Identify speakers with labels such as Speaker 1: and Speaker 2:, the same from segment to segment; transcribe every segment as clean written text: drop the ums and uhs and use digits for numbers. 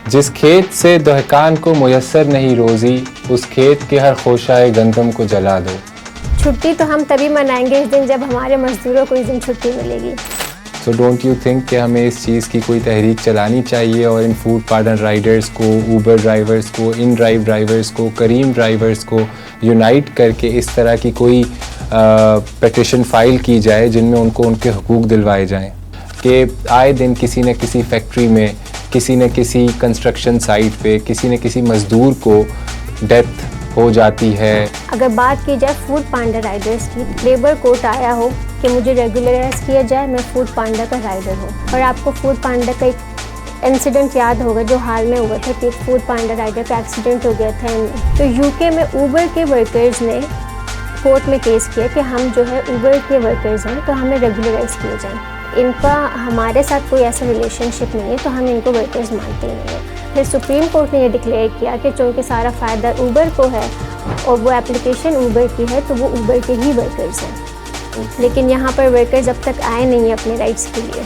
Speaker 1: जिस खेत से दहकान को मुयस्सर नहीं रोज़ी, उस खेत के हर खोशाए गंदम को जला दो।
Speaker 2: छुट्टी तो हम तभी मनाएंगे इस दिन जब हमारे मज़दूरों को इस दिन छुट्टी मिलेगी।
Speaker 1: सो डोंट यू थिंक कि हमें इस चीज़ की कोई तहरीक चलानी चाहिए और इन फूड पार्टनर राइडर्स को, ऊबर ड्राइवर्स को, इन ड्राइव ड्राइवर्स को, करीम ड्राइवर्स को यूनाइट करके इस तरह की कोई पेटिशन फ़ाइल की जाए जिनमें उनको उनके हुकूक दिलवाए जाएं कि आए दिन किसी न किसी फैक्ट्री में, किसी न किसी कंस्ट्रक्शन साइट पे, किसी न किसी मज़दूर को डेथ हो जाती है।
Speaker 2: अगर बात की जाए फूड पांडा राइडर्स की, लेबर कोर्ट आया हो कि मुझे रेगुलराइज किया जाए, मैं फूड पांडा का राइडर हूँ। और आपको फूड पांडा का एक इंसिडेंट याद होगा जो हाल में हुआ था कि एक फूड पांडा राइडर का एक्सीडेंट हो गया था। तो यूके में ऊबर के वर्कर्स ने कोर्ट में केस किया कि हम जो है ऊबर के वर्कर्स हैं तो हमें रेगुलराइज किए जाएँ। इनका हमारे साथ कोई ऐसा रिलेशनशिप नहीं है तो हम इनको वर्कर्स मानते नहीं हैं। फिर सुप्रीम कोर्ट ने ये डिक्लेयर किया कि चूँकि सारा फ़ायदा ऊबर को है और वो एप्लीकेशन ऊबर की है तो वो ऊबर के ही वर्कर्स हैं। लेकिन यहाँ पर वर्कर्स अब तक आए नहीं हैं अपने राइट्स के लिए।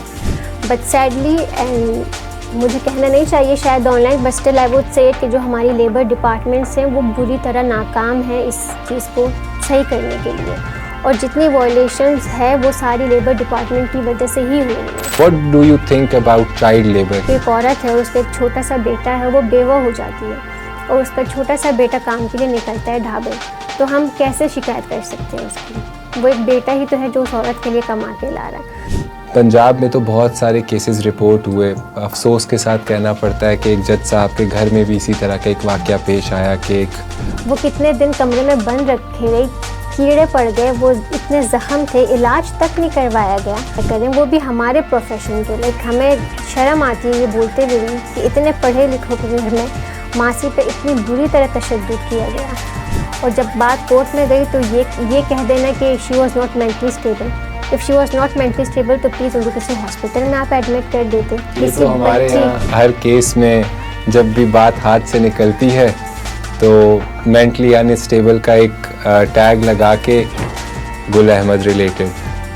Speaker 2: बट सैडली, एंड मुझे कहना नहीं चाहिए शायद online, but still I would say कि जो हमारी लेबर डिपार्टमेंट्स हैं वो बुरी तरह नाकाम है इस चीज़ को सही करने के लिए। और जितनी वायलेशंस है वो सारी लेबर डिपार्टमेंट की वजह से ही हुई है।
Speaker 1: What do you think about child labor?
Speaker 2: एक औरत है, उसका एक छोटा सा बेटा है, वो बेवा हो जाती है और उसका छोटा सा बेटा काम के लिए निकलता है ढाबे, तो हम कैसे शिकायत कर सकते हैं उसकी? वो एक बेटा ही तो है जो उस औरत के लिए कमा के ला रहा है।
Speaker 1: पंजाब में तो बहुत सारे केसेस रिपोर्ट हुए। अफसोस के साथ कहना पड़ता है कि एक जज साहब के घर में भी इसी तरह का एक वाक़या पेश आया कि
Speaker 2: वो कितने दिन कमरे में बंद रखे गए, कीड़े पड़ गए, वो इतने ज़ख्म थे, इलाज तक नहीं करवाया गया। करें वो भी हमारे प्रोफेशन के लिए। हमें शर्म आती है ये बोलते हुए कि इतने पढ़े लिखों के घर में मासी पे इतनी बुरी तरह तशद्दुद किया गया। और जब बात कोर्ट में गई तो ये कह देना कि she was not mentally stable. If she was not mentally stable तो प्लीज़ उनको किसी हॉस्पिटल में आप एडमिट कर देते।
Speaker 1: ये तो हमारे यहाँ हर केस में जब भी बात हाथ से निकलती है तो मेंटली अनस्टेबल का एक टैग लगा के गुल अहमद रिलेटेड।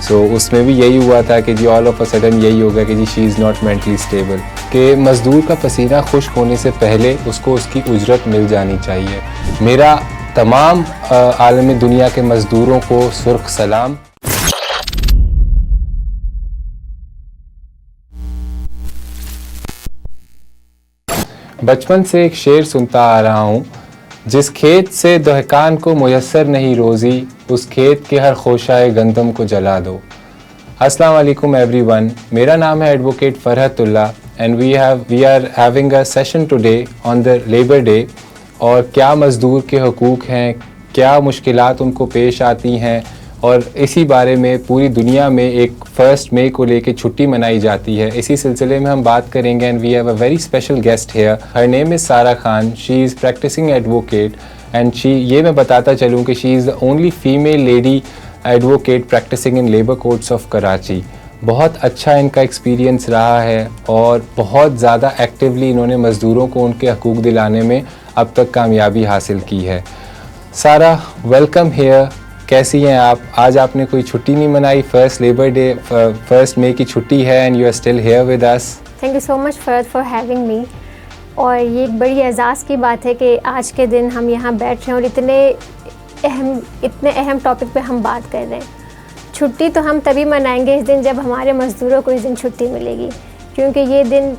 Speaker 1: सो उसमें भी यही हुआ था कि जी ऑल ऑफ अ सडन यही होगा कि जी she is not mentally stable. कि मज़दूर का पसीना खुश्क होने से पहले उसको उसकी उजरत मिल जानी चाहिए। मेरा तमाम आलमी दुनिया के मज़दूरों को सुर्ख सलाम। बचपन से एक शेर सुनता आ रहा हूँ, जिस खेत से दहकान को मुयस्सर नहीं रोज़ी, उस खेत के हर खोशाए गंदम को जला दो। अस्सलाम वालेकुम एवरीवन, मेरा नाम है advocate Farhatullah and we are having a session today on the labour day. और क्या मज़दूर के हुकूक हैं, क्या मुश्किलात उनको पेश आती हैं, और इसी बारे में पूरी दुनिया में एक 1 मई को लेके छुट्टी मनाई जाती है। इसी सिलसिले में हम बात करेंगे and we have a very special guest here. Her name is Sara Khan. She is practising advocate and ये मैं बताता चलूँ कि she is the only female lady advocate practising in labour courts of Karachi. बहुत अच्छा इनका एक्सपीरियंस रहा है और बहुत ज़्यादा एक्टिवली इन्होंने मज़दूरों को उनके हकूक़ दिलाने में अब तक कामयाबी हासिल की है। सारा, वेलकम हेयर। कैसी हैं आप? आज आपने कोई छुट्टी नहीं मनाई? 1 लेबर डे, 1 मई की छुट्टी है and you are still here with us.
Speaker 2: Thank you so much for having me. और ये एक बड़ी एजाज़ की बात है कि आज के दिन हम यहाँ बैठ रहे हैं और इतने अहम टॉपिक पे हम बात कर रहे हैं। छुट्टी तो हम तभी मनाएंगे इस दिन जब हमारे मज़दूरों को इस दिन छुट्टी मिलेगी, क्योंकि ये दिन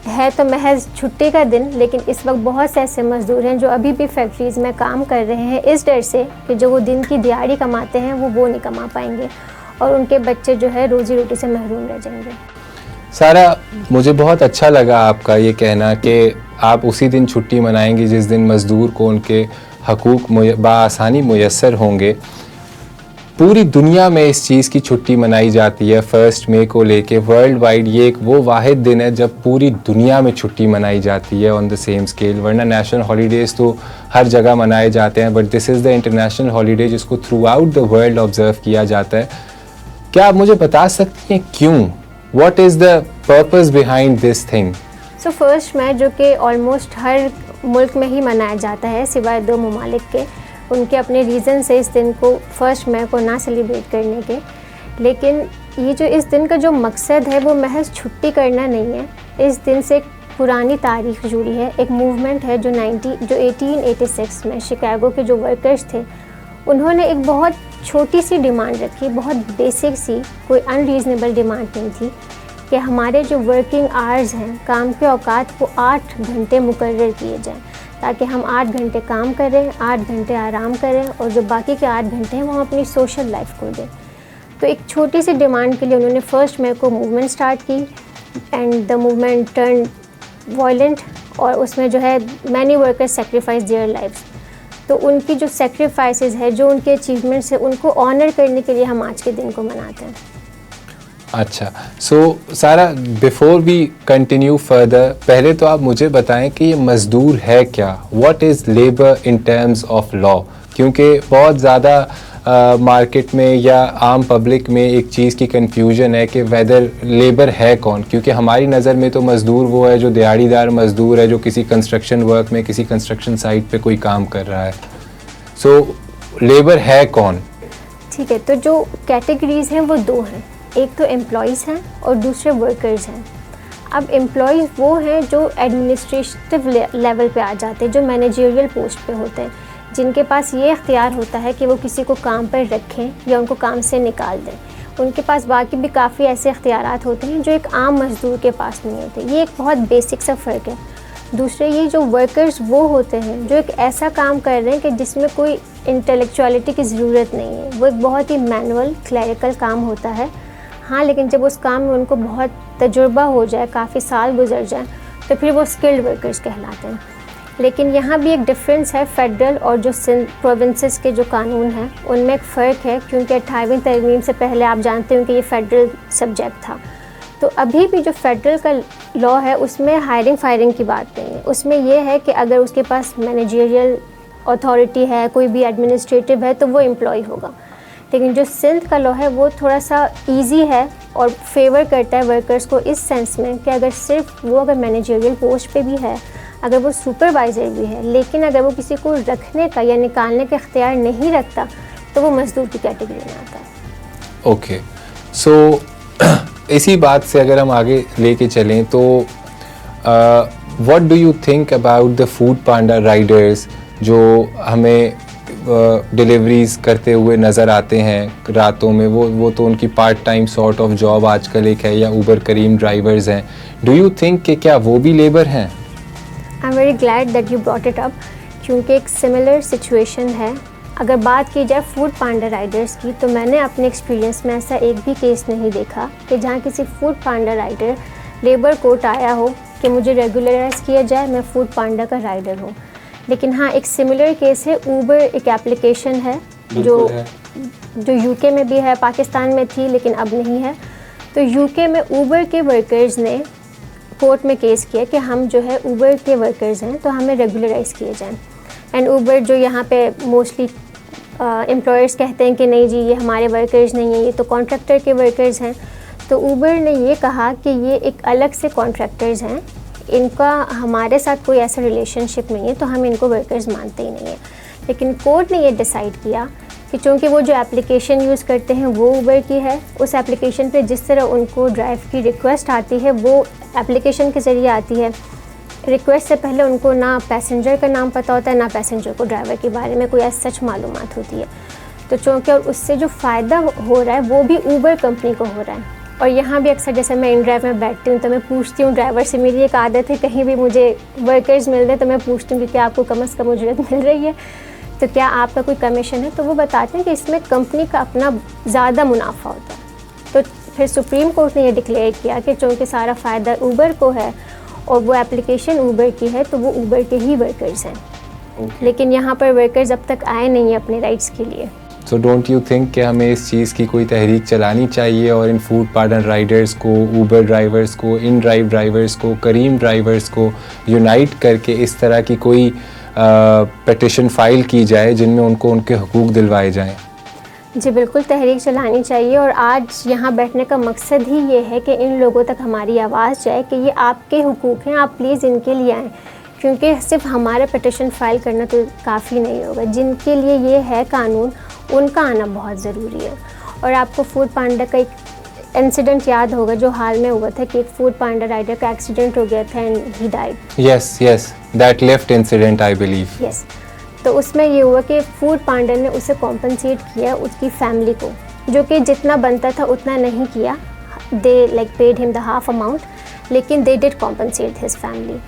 Speaker 2: है तो महज छुट्टी का दिन, लेकिन इस वक्त बहुत से ऐसे मज़दूर हैं जो अभी भी फैक्ट्रीज़ में काम कर रहे हैं इस डर से कि जो वो दिन की दिहाड़ी कमाते हैं वो नहीं कमा पाएंगे और उनके बच्चे जो है रोज़ी रोटी से महरूम रह जाएंगे।
Speaker 1: सारा, मुझे बहुत अच्छा लगा आपका ये कहना कि आप उसी दिन छुट्टी मनाएंगी जिस दिन मज़दूर को उनके हकूक़ बआसानी मुयस्सर होंगे। पूरी दुनिया में इस चीज़ की छुट्टी मनाई जाती है 1 मई को लेके वर्ल्ड वाइड। ये एक वो वाहिद दिन है जब पूरी दुनिया में छुट्टी मनाई जाती है ऑन द सेम स्केल। वरना नेशनल हॉलीडेज़ तो हर जगह मनाए जाते हैं, but this is the international holiday जिसको throughout the world observe किया जाता है। क्या आप मुझे बता सकती हैं क्यों? What is the purpose behind this thing?
Speaker 2: So 1 मई जो कि ऑलमोस्ट हर मुल्क में ही मनाया जाता है सिवाय 2 ममालिक के, उनके अपने रीज़न से इस दिन को 1 मई को ना सेलिब्रेट करने के। लेकिन ये जो इस दिन का जो मकसद है वो महज छुट्टी करना नहीं है। इस दिन से पुरानी तारीख जुड़ी है। एक मूवमेंट है जो 1886 में शिकागो के जो वर्कर्स थे उन्होंने एक बहुत छोटी सी डिमांड रखी, बहुत बेसिक सी, कोई अनरीज़नेबल डिमांड नहीं थी कि हमारे जो वर्किंग आवर्स हैं, काम के औकात को 8 घंटे मुकर्रर किए जाएं ताकि हम 8 घंटे काम करें, 8 घंटे आराम करें और जो बाकी के 8 घंटे हैं वो हम अपनी सोशल लाइफ को दें। तो एक छोटी सी डिमांड के लिए उन्होंने 1 मई को मूवमेंट स्टार्ट की and the movement turn violent और उसमें जो है many workers sacrifice their lives. तो उनकी जो सेक्रीफाइसेस है, जो उनके अचीवमेंट्स है, उनको ऑनर करने के लिए हम आज के दिन को मनाते हैं।
Speaker 1: अच्छा, सो सारा, बिफोर वी कंटिन्यू फर्दर, पहले तो आप मुझे बताएं कि ये मज़दूर है क्या? What is labour in terms of law? क्योंकि बहुत ज़्यादा मार्केट में या आम पब्लिक में एक चीज़ की कन्फ्यूजन है कि वेदर लेबर है कौन, क्योंकि हमारी नज़र में तो मज़दूर वो है जो दिहाड़ीदार मज़दूर है, जो किसी कंस्ट्रक्शन वर्क में, किसी कंस्ट्रक्शन साइट पे कोई काम कर रहा है। सो लेबर है कौन?
Speaker 2: ठीक है, तो जो कैटेगरीज़ हैं वो 2 हैं, एक तो एम्प्लॉइज़ हैं और दूसरे वर्कर्स हैं। अब एम्प्लॉइज़ वो हैं जो एडमिनिस्ट्रेटिव लेवल पे आ जाते हैं, जो मैनेजरियल पोस्ट पे होते हैं, जिनके पास ये इख्तियार होता है कि वो किसी को काम पर रखें या उनको काम से निकाल दें। उनके पास बाकी भी काफ़ी ऐसे इख्तियारात होते हैं जो एक आम मज़दूर के पास नहीं होते। ये एक बहुत बेसिक सा फ़र्क है। दूसरे, ये जो वर्कर्स वो होते हैं जो एक ऐसा काम कर रहे हैं कि जिसमें कोई इंटेलेक्चुअलिटी की ज़रूरत नहीं है, वो एक बहुत ही मैनुअल क्लैरिकल काम होता है। हाँ, लेकिन जब उस काम में उनको बहुत तजुर्बा हो जाए, काफ़ी साल गुजर जाए, तो फिर वो स्किल्ड वर्कर्स कहलाते हैं। लेकिन यहाँ भी एक डिफरेंस है, फेडरल और जो सिंध प्रोविंसेस के जो कानून हैं उनमें एक फ़र्क है, क्योंकि 28वीं तरमीम से पहले आप जानते हो कि ये फेडरल सब्जेक्ट था। तो अभी भी जो फेडरल का लॉ है उसमें हायरिंग फायरिंग की बात नहीं है। उसमें यह है कि अगर उसके पास मैनेजरियल अथॉरिटी है, कोई भी एडमिनिस्ट्रेटिव है, तो वो एम्प्लॉय होगा। लेकिन जो सिंध का लॉ है वो थोड़ा सा ईजी है और फेवर करता है वर्कर्स को इस सेंस में कि अगर सिर्फ वो अगर मैनेजरियल पोस्ट पे भी है, अगर वो सुपरवाइज़र भी है, लेकिन अगर वो किसी को रखने का या निकालने का इख्तियार नहीं रखता, तो वो मज़दूर की कैटेगरी में आता है।
Speaker 1: ओके, सो इसी बात से अगर हम आगे लेके चलें तो what do you think about the food Panda Riders जो हमें डिलीवरीज करते हुए नज़र आते हैं रातों में? वो तो उनकी part time sort of job आजकल एक है, या उबर करीम ड्राइवर्स हैं। डू यू थिंक कि क्या वो भी लेबर हैं?
Speaker 2: I am very glad that you brought it up, क्योंकि एक सिमिलर सिचुएशन है। अगर बात की जाए फूड पांडा राइडर्स की, तो मैंने अपने एक्सपीरियंस में ऐसा एक भी केस नहीं देखा कि जहाँ किसी फूड पांडा राइडर लेबर कोर्ट आया हो कि मुझे रेगुलराइज किया जाए, मैं फूड पांडा का राइडर हूँ। लेकिन हाँ, एक सिमिलर केस है, ऊबर एक एप्लीकेशन है जो यूके में भी है, पाकिस्तान में थी लेकिन अब नहीं है। तो यूके में ऊबर के वर्कर्स ने कोर्ट में केस किया कि हम जो है ऊबर के वर्कर्स हैं, तो हमें रेगुलराइज किए जाएं। एंड ऊबर जो यहाँ पे मोस्टली एम्प्लॉयर्स कहते हैं कि नहीं जी, ये हमारे वर्कर्स नहीं है, ये तो कॉन्ट्रैक्टर के वर्कर्स हैं। तो ऊबर ने ये कहा कि ये एक अलग से कॉन्ट्रैक्टर्स हैं, इनका हमारे साथ कोई ऐसा रिलेशनशिप नहीं है, तो हम इनको वर्कर्स मानते ही नहीं है। लेकिन कोर्ट ने ये डिसाइड किया कि चूँकि वो जो एप्लीकेशन यूज़ करते हैं वो ऊबर की है, उस एप्लीकेशन पे जिस तरह उनको ड्राइव की रिक्वेस्ट आती है वो एप्लीकेशन के ज़रिए आती है। रिक्वेस्ट से पहले उनको ना पैसेंजर का नाम पता होता है, ना पैसेंजर को ड्राइवर के बारे में कोई ऐसी सच मालूमात होती है। तो चूँकि और उससे जो फ़ायदा हो रहा है वो भी ऊबर कंपनी को हो रहा है। और यहाँ भी अक्सर जैसे मैं इन ड्राइव में बैठती हूँ तो मैं पूछती हूँ ड्राइवर से, मेरी एक आदत है कहीं भी मुझे वर्कर्स मिल रहे तो मैं पूछती हूँ कि क्या आपको कम से कम उजरत मिल रही है, तो क्या आपका कोई कमीशन है? तो वो बताते हैं कि इसमें कंपनी का अपना ज़्यादा मुनाफा होता है। तो फिर सुप्रीम कोर्ट ने ये डिक्लेयर किया कि चूँकि सारा फ़ायदा ऊबर को है और वो एप्लीकेशन ऊबर की है, तो वो ऊबर के ही वर्कर्स हैं। लेकिन यहाँ पर वर्कर्स अब तक आए नहीं हैं अपने राइट्स के लिए।
Speaker 1: सो डोंट यू थिंक कि हमें इस चीज़ की कोई तहरीक चलानी चाहिए और इन फूड पांडा राइडर्स को, ऊबर ड्राइवर्स को, इन ड्राइव ड्राइवर्स को, करीम ड्राइवर्स को यूनाइट करके इस तरह की कोई पिटिशन फाइल की जाए जिनमें उनको उनके हुकूक दिलवाए जाएं?
Speaker 2: जी बिल्कुल, तहरीक चलानी चाहिए। और आज यहाँ बैठने का मकसद ही ये है कि इन लोगों तक हमारी आवाज़ जाए कि ये आपके हुकूक हैं, आप प्लीज़ इनके लिए आएँ। क्योंकि सिर्फ हमारा पिटिशन फाइल करना तो काफ़ी नहीं होगा, जिनके लिए ये है कानून उनका आना बहुत ज़रूरी है। और आपको फूड पांडा का एक इंसिडेंट याद होगा जो हाल में हुआ था कि एक फूड पांडा राइडर का एक्सीडेंट हो गया था and he died.
Speaker 1: Yes, that lift incident, I believe.
Speaker 2: Yes. तो उसमें ये हुआ कि फूड पांडा ने उसे कॉम्पनसेट किया उसकी फैमिली को, जो कि जितना बनता था उतना नहीं किया. They like paid him the half amount, लेकिन they did compensate his family.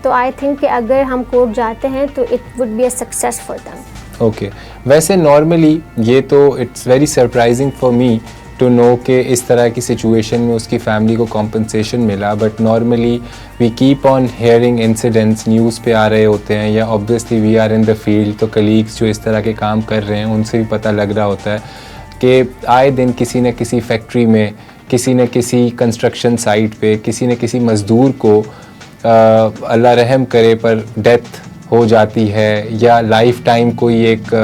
Speaker 2: तो आई थिंक कि अगर हम कोर्ट जाते हैं तो it would be a success for them.
Speaker 1: Okay, वैसे नॉर्मली ये तो it's very surprising for me to know कि इस तरह की सिचुएशन में उसकी फैमिली को कॉम्पनसेशन मिला, but normally we keep on hearing incidents, news पे आ रहे होते हैं, या obviously we are in the field, तो कलीग्स जो इस तरह के काम कर रहे हैं उनसे भी पता लग रहा होता है कि आए दिन किसी न किसी फैक्ट्री में, किसी न किसी कंस्ट्रक्शन साइट पे, किसी न किसी मज़दूर को अल्लाह रहम करे पर डेथ हो जाती है, या लाइफ टाइम कोई एक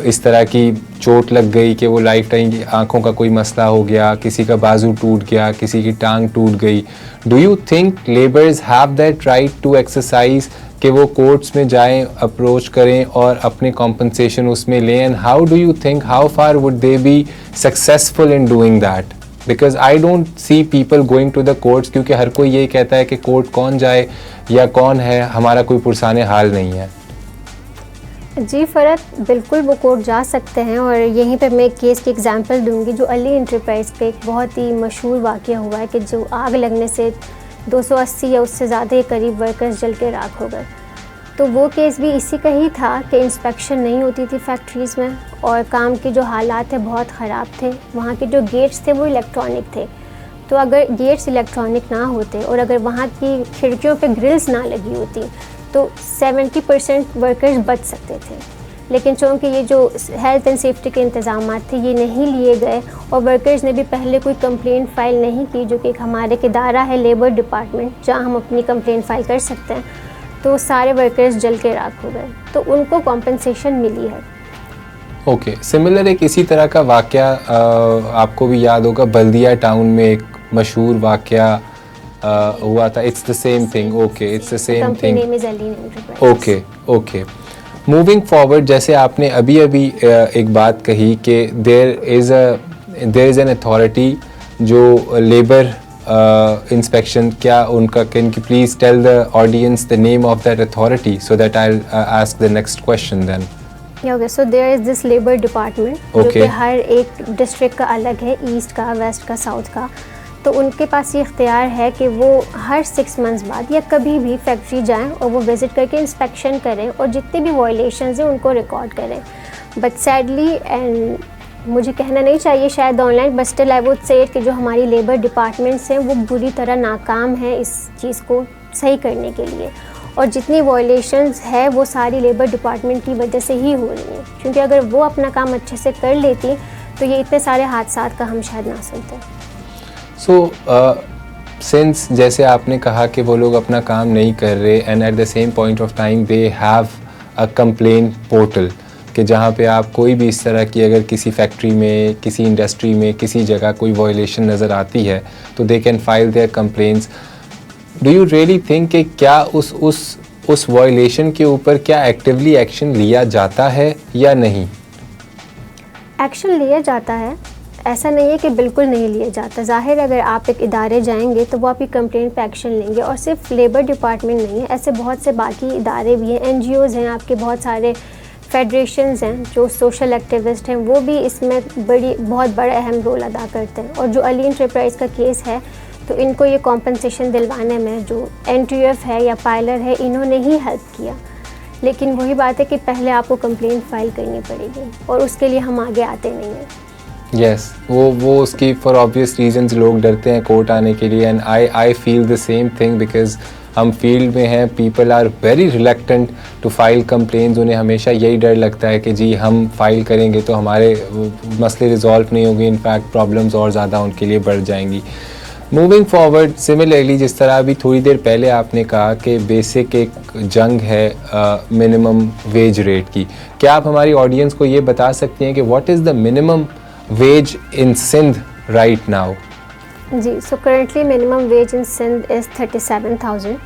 Speaker 1: इस तरह की चोट लग गई कि वो लाइफ टाइम की आँखों का कोई मसला हो गया, किसी का बाजू टूट गया, किसी की टांग टूट गई. Do you think labours have that right to exercise कि वो कोर्ट्स में जाएं, अप्रोच करें और अपने कॉम्पनसेशन उसमें लें, and how do you think how far would they be successful in doing that? Because I don't see people going to the courts, क्योंकि हर कोई यही कहता है कि कोर्ट कौन जाए या कौन है, हमारा कोई पुरसाने हाल नहीं है.
Speaker 2: जी फ़रत, बिल्कुल वो कोर्ट जा सकते हैं. और यहीं पे मैं एक केस की एग्जांपल दूंगी जो अली इंटरप्राइज पे एक बहुत ही मशहूर वाक़या हुआ है कि जो आग लगने से 280 या उससे ज़्यादा के करीब वर्कर्स जल के राख हो गए. तो वो केस भी इसी का ही था कि इंस्पेक्शन नहीं होती थी फैक्ट्रीज़ में, और काम के जो हालात थे बहुत ख़राब थे. वहाँ के जो गेट्स थे वो इलेक्ट्रॉनिक थे, तो अगर गेट्स इलेक्ट्रॉनिक ना होते और अगर वहाँ की खिड़कियों पे ग्रिल्स ना लगी होती तो 70% वर्कर्स बच सकते थे. लेकिन चूँकि ये जो हेल्थ एंड सेफ्टी के इंतज़ाम थे ये नहीं लिए गए, और वर्कर्स ने भी पहले कोई कंप्लेंट फ़ाइल नहीं की, जो कि एक हमारे एक इदारा है लेबर डिपार्टमेंट जहाँ हम अपनी कंप्लेंट फ़ाइल कर सकते हैं. तो सारे वर्कर्स जल के राख हो गए, तो उनको कॉम्पनसेशन मिली है.
Speaker 1: ओके, सिमिलर एक इसी तरह का वाक़या आपको भी याद होगा, बल्दिया टाउन में एक मशहूर वाक़या हुआ था. It's the same thing. Okay, it's the same thing. Okay. Moving forward, जैसे आपने अभी एक बात कही कि देयर इज़ एन अथॉरिटी जो लेबर इंस्पेक्शन, क्या उनका, can you please tell the audience the name of that authority so that I will ask the next question then.
Speaker 2: Okay, so there is this labour department जो कि हर एक district का अलग है, east का, waste का, साउथ का. तो उनके पास ये इख्तियार है कि वो हर 6 मंथ्स बाद या कभी भी फैक्ट्री जाएं और वो विज़िट करके इंस्पेक्शन करें और जितने भी वायलेशंस हैं उनको रिकॉर्ड करें. बट सैडली, एंड मुझे कहना नहीं चाहिए शायद online, but still I would say कि जो हमारी लेबर डिपार्टमेंट्स हैं वो बुरी तरह नाकाम है इस चीज़ को सही करने के लिए. और जितनी वायलेशंस है वो सारी लेबर डिपार्टमेंट की वजह से ही हो रही हैं, क्योंकि अगर वो अपना काम अच्छे से कर लेती तो ये इतने सारे हादसात का हम शायद ना सुनते.
Speaker 1: सो सिंस जैसे आपने कहा कि वो लोग अपना काम नहीं कर रहे, and at the same point of time they have a complain portal, कि जहाँ पे आप कोई भी इस तरह की अगर किसी फैक्ट्री में, किसी इंडस्ट्री में, किसी जगह कोई वायलेशन नज़र आती है तो they can file there complaints. Do you really think कि क्या उस वायलेशन के ऊपर क्या एक्टिवली एक्शन लिया जाता है या नहीं?
Speaker 2: एक्शन लिया जाता है, ऐसा नहीं है कि बिल्कुल नहीं लिया जाता. ज़ाहिर अगर आप एक इदारे जाएंगे तो वो आपकी कंप्लेंट पे एक्शन लेंगे, और सिर्फ लेबर डिपार्टमेंट नहीं है, ऐसे बहुत से बाकी इदारे भी हैं, NGOs हैं, आपके बहुत सारे फेडरेशंस हैं जो सोशल एक्टिविस्ट हैं, वो भी इसमें बहुत बड़ा अहम रोल अदा करते हैं. और जो अली इंटरप्राइज का केस है तो इनको ये कॉम्पनसेशन दिलवाने में जो NTUF है या पायलर है, इन्होंने ही हेल्प किया. लेकिन वही बात है कि पहले आपको कंप्लेंट फाइल करनी पड़ेगी, और उसके लिए हम आगे आते नहीं हैं.
Speaker 1: यस, वो उसकी फॉर ऑब्वियस रीजंस लोग डरते हैं कोर्ट आने के लिए, and I feel the same thing, because हम फील्ड में हैं, people are very reluctant to file complaints. उन्हें हमेशा यही डर लगता है कि जी हम फाइल करेंगे तो हमारे मसले रिजॉल्व नहीं होंगे, इनफैक्ट प्रॉब्लम्स और ज़्यादा उनके लिए बढ़ जाएंगी. मूविंग फॉरवर्ड, सिमिलरली जिस तरह अभी थोड़ी देर पहले आपने कहा कि बेसिक एक जंग है मिनिमम वेज रेट की, क्या आप हमारी ऑडियंस को ये बता सकती हैं कि what is the minimum wage in Sindh right now?
Speaker 2: जी, so currently minimum wage in Sindh is 37,000,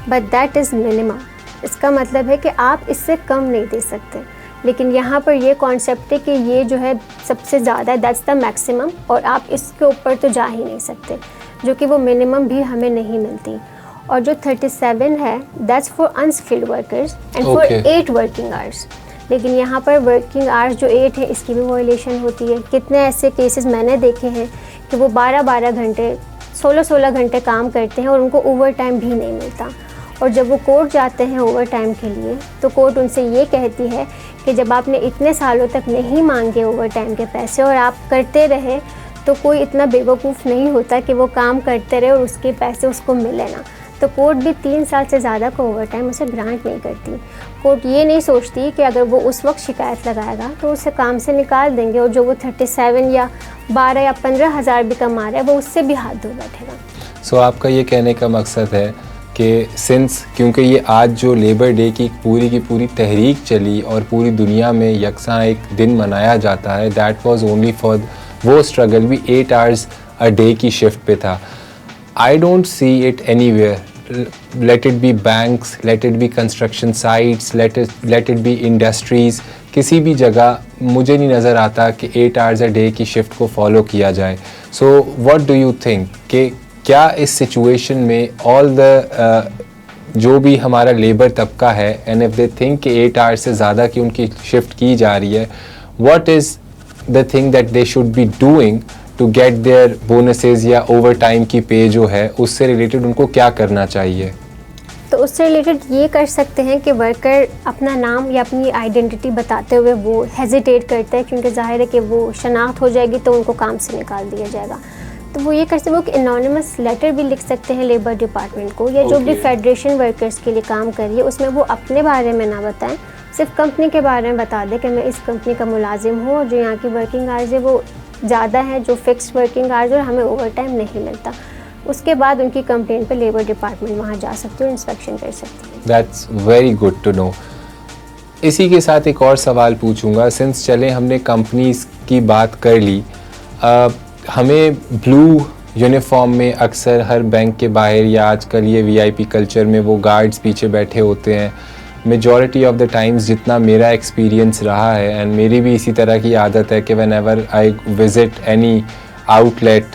Speaker 2: but that is minimum. इसका मतलब है कि आप इससे कम नहीं दे सकते. लेकिन यहाँ पर ये कॉन्सेप्ट है कि ये जो है सबसे ज़्यादा है, दैट्स द मैक्सिमम, और आप इसके ऊपर तो जा ही नहीं सकते, जो कि वो मिनिमम भी हमें नहीं मिलती। और जो 37 है that's for unskilled workers and for 8 working hours. लेकिन यहाँ पर वर्किंग आवर्स जो 8 है इसकी भी वायलेशन होती है। कितने ऐसे केसेस मैंने देखे हैं कि वो 12-12 घंटे 16-16 घंटे काम करते हैं और उनको ओवर टाइम भी नहीं मिलता। और जब वो कोर्ट जाते हैं ओवर टाइम के लिए तो कोर्ट उनसे ये कहती है कि जब आपने इतने सालों तक नहीं मांगे ओवर टाइम के पैसे और आप करते रहे तो कोई इतना बेवकूफ़ नहीं होता कि वो काम करते रहे और उसके पैसे उसको मिले ना। तो कोर्ट भी 3 साल से ज़्यादा का ओवर टाइम उसे ग्रांट नहीं करती। कोर्ट ये नहीं सोचती कि अगर वो उस वक्त शिकायत लगाएगा तो उसे काम से निकाल देंगे और जो वो 37 या 12 या 15 हज़ार भी कमा रहा है वो उससे भी हाथ धो बैठेगा।
Speaker 1: सो आपका ये कहने का मकसद है कि सिंस क्योंकि ये आज जो लेबर डे की पूरी तहरीक चली और पूरी दुनिया में यकसा एक दिन मनाया जाता है, दैट वाज ओनली फॉर वो स्ट्रगल भी 8 आवर्स अ डे की शिफ्ट पे था। आई don't see it anywhere, let it be banks, let it be construction sites, let it be industries, किसी भी जगह मुझे नहीं नज़र आता कि 8 आवर्स अ डे की शिफ्ट को फॉलो किया जाए। सो व्हाट डू यू थिंक कि क्या इस सिचुएशन में ऑल द जो भी हमारा लेबर तबका है एंड इफ दे थिंक कि 8 आवर्स से ज़्यादा की उनकी शिफ्ट की जा रही है, what is the thing that they should be doing to get their bonuses या ओवर टाइम की पे जो है उससे रिलेटेड उनको क्या करना चाहिए?
Speaker 2: तो उससे रिलेटेड ये कर सकते हैं कि वर्कर अपना नाम या अपनी आइडेंटिटी बताते हुए वो हेजिटेट करते हैं, क्योंकि जाहिर है कि वो शनाख्त हो जाएगी तो उनको काम से निकाल दिया जाएगा। तो वो ये कर सकते, वो एक एनोनिमस लेटर भी लिख सकते हैं लेबर डिपार्टमेंट को या जो भी फेडरेशन वर्कर्स के लिए काम कर रही है उसमें वो अपने बारे में ना बताएं, सिर्फ कंपनी के बारे में बता दें कि मैं इस कंपनी का मुलाजिम हूँ और जो यहाँ की वर्किंग आवर्स है वो ज़्यादा है, जो फिक्स्ड वर्किंग आवर्स और हमें ओवर टाइम नहीं मिलता। उसके बाद उनकी कंप्लेन पे लेबर डिपार्टमेंट वहाँ जा सकती है और इंस्पेक्शन कर सकती है।
Speaker 1: That's very good to know. इसी के साथ एक और सवाल पूछूंगा, सिंस चले हमने कंपनीज की बात कर ली, हमें ब्लू यूनिफॉर्म में अक्सर हर बैंक के बाहर या आजकल ये वीआईपी कल्चर में वो गार्ड्स पीछे बैठे होते हैं। मेजॉरिटी ऑफ द टाइम्स जितना मेरा एक्सपीरियंस रहा है एंड मेरी भी इसी तरह की आदत है कि when ever I visit any outlet,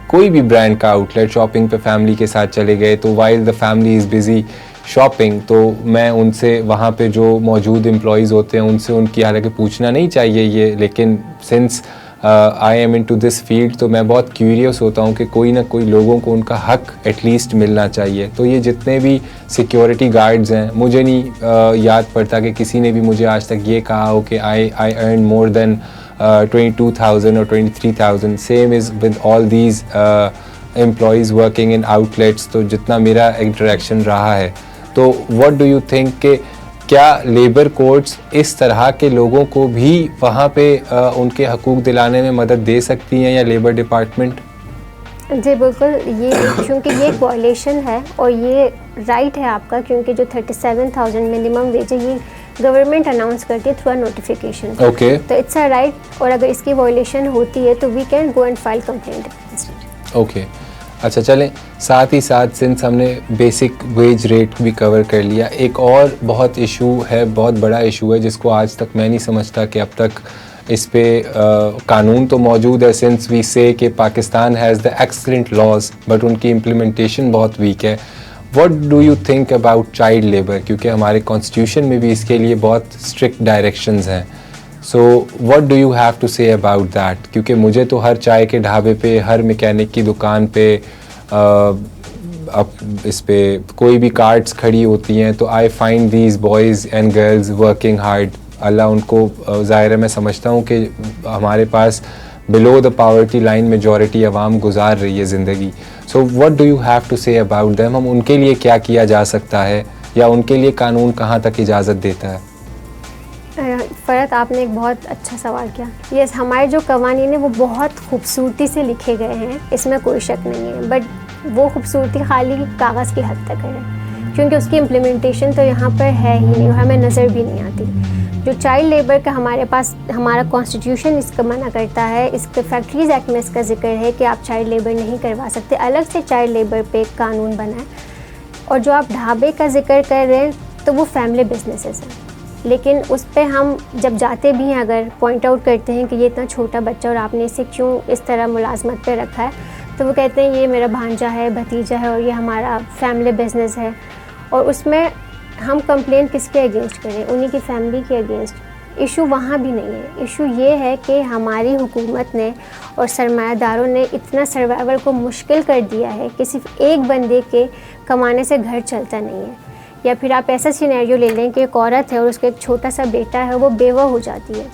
Speaker 1: कोई भी ब्रांड का आउटलेट, शॉपिंग पे फैमिली के साथ चले गए तो while the family is busy shopping, तो मैं उनसे वहाँ पे जो मौजूद एम्प्लॉयज़ होते हैं उनसे उनकी, हालांकि पूछना नहीं चाहिए ये, लेकिन since I am into this field तो मैं बहुत क्यूरियस होता हूँ कि कोई ना कोई लोगों को उनका हक एटलीस्ट मिलना चाहिए। तो ये जितने भी सिक्योरिटी गार्ड्स हैं, मुझे नहीं याद पड़ता कि किसी ने भी मुझे आज तक ये कहा हो कि आई अर्न मोर देन 22,000 और 23,000। Same is with all these employees working in outlets. तो जितना मेरा इंटरेक्शन रहा है, तो व्हाट डू यू थिंक कि क्या लेबर कोर्ट्स इस तरह के लोगों को भी वहाँ पे उनके हकूक़ दिलाने में मदद दे सकती हैं या लेबर डिपार्टमेंट?
Speaker 2: जी बिल्कुल, ये क्योंकि ये एक वायलेशन है और ये राइट है आपका, क्योंकि जो 37,000 मिनिमम वेज है ये गवर्नमेंट अनाउंस करती है थ्रू अ नोटिफिकेशन।
Speaker 1: ओके,
Speaker 2: तो इट्स अ राइट, और अगर इसकी वायलेशन होती है तो we can go and file complaint.
Speaker 1: Okay, अच्छा चलें, साथ ही साथ सिंस हमने बेसिक वेज रेट भी कवर कर लिया, एक और बहुत इशू है, बहुत बड़ा इशू है जिसको आज तक मैं नहीं समझता कि अब तक इस पे कानून तो मौजूद है, since we say that Pakistan has the excellent laws but उनकी इम्प्लीमेंटेशन बहुत वीक है। What do you think about child labour, क्योंकि हमारे कॉन्स्टिट्यूशन में भी इसके लिए बहुत स्ट्रिक्ट डायरेक्शंस हैं। So what do you have to say about that? क्योंकि मुझे तो हर चाय के ढाबे पे, हर मैकेनिक की दुकान पे, अब इस पे कोई भी कार्ड्स खड़ी होती हैं तो I find these boys and girls working hard. Allah उनको, ज़ाहिर है मैं समझता हूँ कि हमारे पास below the poverty line majority आवाम गुजार रही है ज़िंदगी। So what do you have to say about them? हम उनके लिए क्या किया जा सकता है या उनके लिए कानून कहाँ तक इजाज़त देता है?
Speaker 2: फ़रत, आपने एक बहुत अच्छा सवाल किया। यस, हमारे जो कवानीन है वो बहुत खूबसूरती से लिखे गए हैं, इसमें कोई शक नहीं है, बट वो खूबसूरती खाली कागज़ की हद तक है, क्योंकि उसकी इम्प्लीमेंटेशन तो यहाँ पर है ही नहीं और हमें नज़र भी नहीं आती। जो चाइल्ड लेबर का हमारे पास, हमारा कॉन्स्टिट्यूशन इसका मना करता है, इसके फैक्ट्रीज़ एक्ट में इसका जिक्र है कि आप चाइल्ड लेबर नहीं करवा सकते, अलग से चाइल्ड लेबर पे एक कानून बना है। और जो आप ढाबे का जिक्र कर रहे हैं तो वो फैमिली बिजनेसेस हैं, लेकिन उस पे हम जब जाते भी हैं अगर पॉइंट आउट करते हैं कि ये इतना छोटा बच्चा और आपने इसे क्यों इस तरह मुलाजमत पे रखा है, तो वो कहते हैं ये मेरा भांजा है, भतीजा है और ये हमारा फैमिली बिजनेस है। और उसमें हम कंप्लेन किसके अगेंस्ट करें? उन्हीं की फैमिली के अगेंस्ट। इशू वहाँ भी नहीं है, इशू ये है कि हमारी हुकूमत ने और सरमायादारों ने इतना सर्वाइवल को मुश्किल कर दिया है कि सिर्फ एक बंदे के कमाने से घर चलता नहीं है। या फिर आप ऐसा सिनेरियो ले लें कि एक औरत है और उसका एक छोटा सा बेटा है, वो बेवा हो जाती है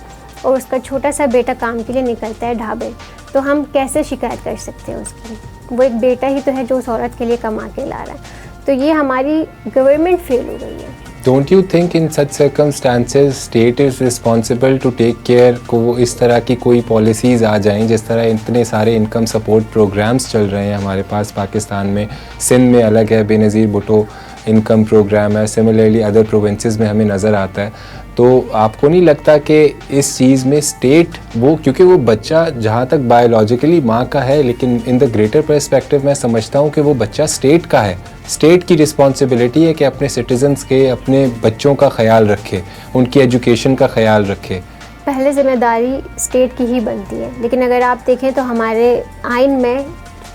Speaker 2: और उसका छोटा सा बेटा काम के लिए निकलता है ढाबे, तो हम कैसे शिकायत कर सकते हैं उसकी? वो एक बेटा ही तो है जो उस औरत के लिए कमा के ला रहा है। तो ये हमारी गवर्नमेंट फेल हो गई है।
Speaker 1: Don't you think in such circumstances state is responsible to take care को वो इस तरह की कोई पॉलिसीज़ आ जाएं, जिस तरह इतने सारे इनकम सपोर्ट प्रोग्राम्स चल रहे हैं हमारे पास पाकिस्तान में, सिंध में अलग है, बेनज़ीर भुट्टो इनकम प्रोग्राम है, सिमिलरली अदर प्रोविंसेस में हमें नज़र आता है। तो आपको नहीं लगता कि इस चीज़ में स्टेट वो, क्योंकि वो बच्चा जहाँ तक बायोलॉजिकली माँ का है, लेकिन इन द ग्रेटर पर्सपेक्टिव मैं समझता हूँ कि वो बच्चा स्टेट का है। स्टेट की रिस्पॉन्सिबिलिटी है कि अपने सिटीजन्स के, अपने बच्चों का ख्याल रखे, उनकी एजुकेशन का ख्याल रखे।
Speaker 2: पहले ज़िम्मेदारी स्टेट की ही बनती है, लेकिन अगर आप देखें तो हमारे आइन में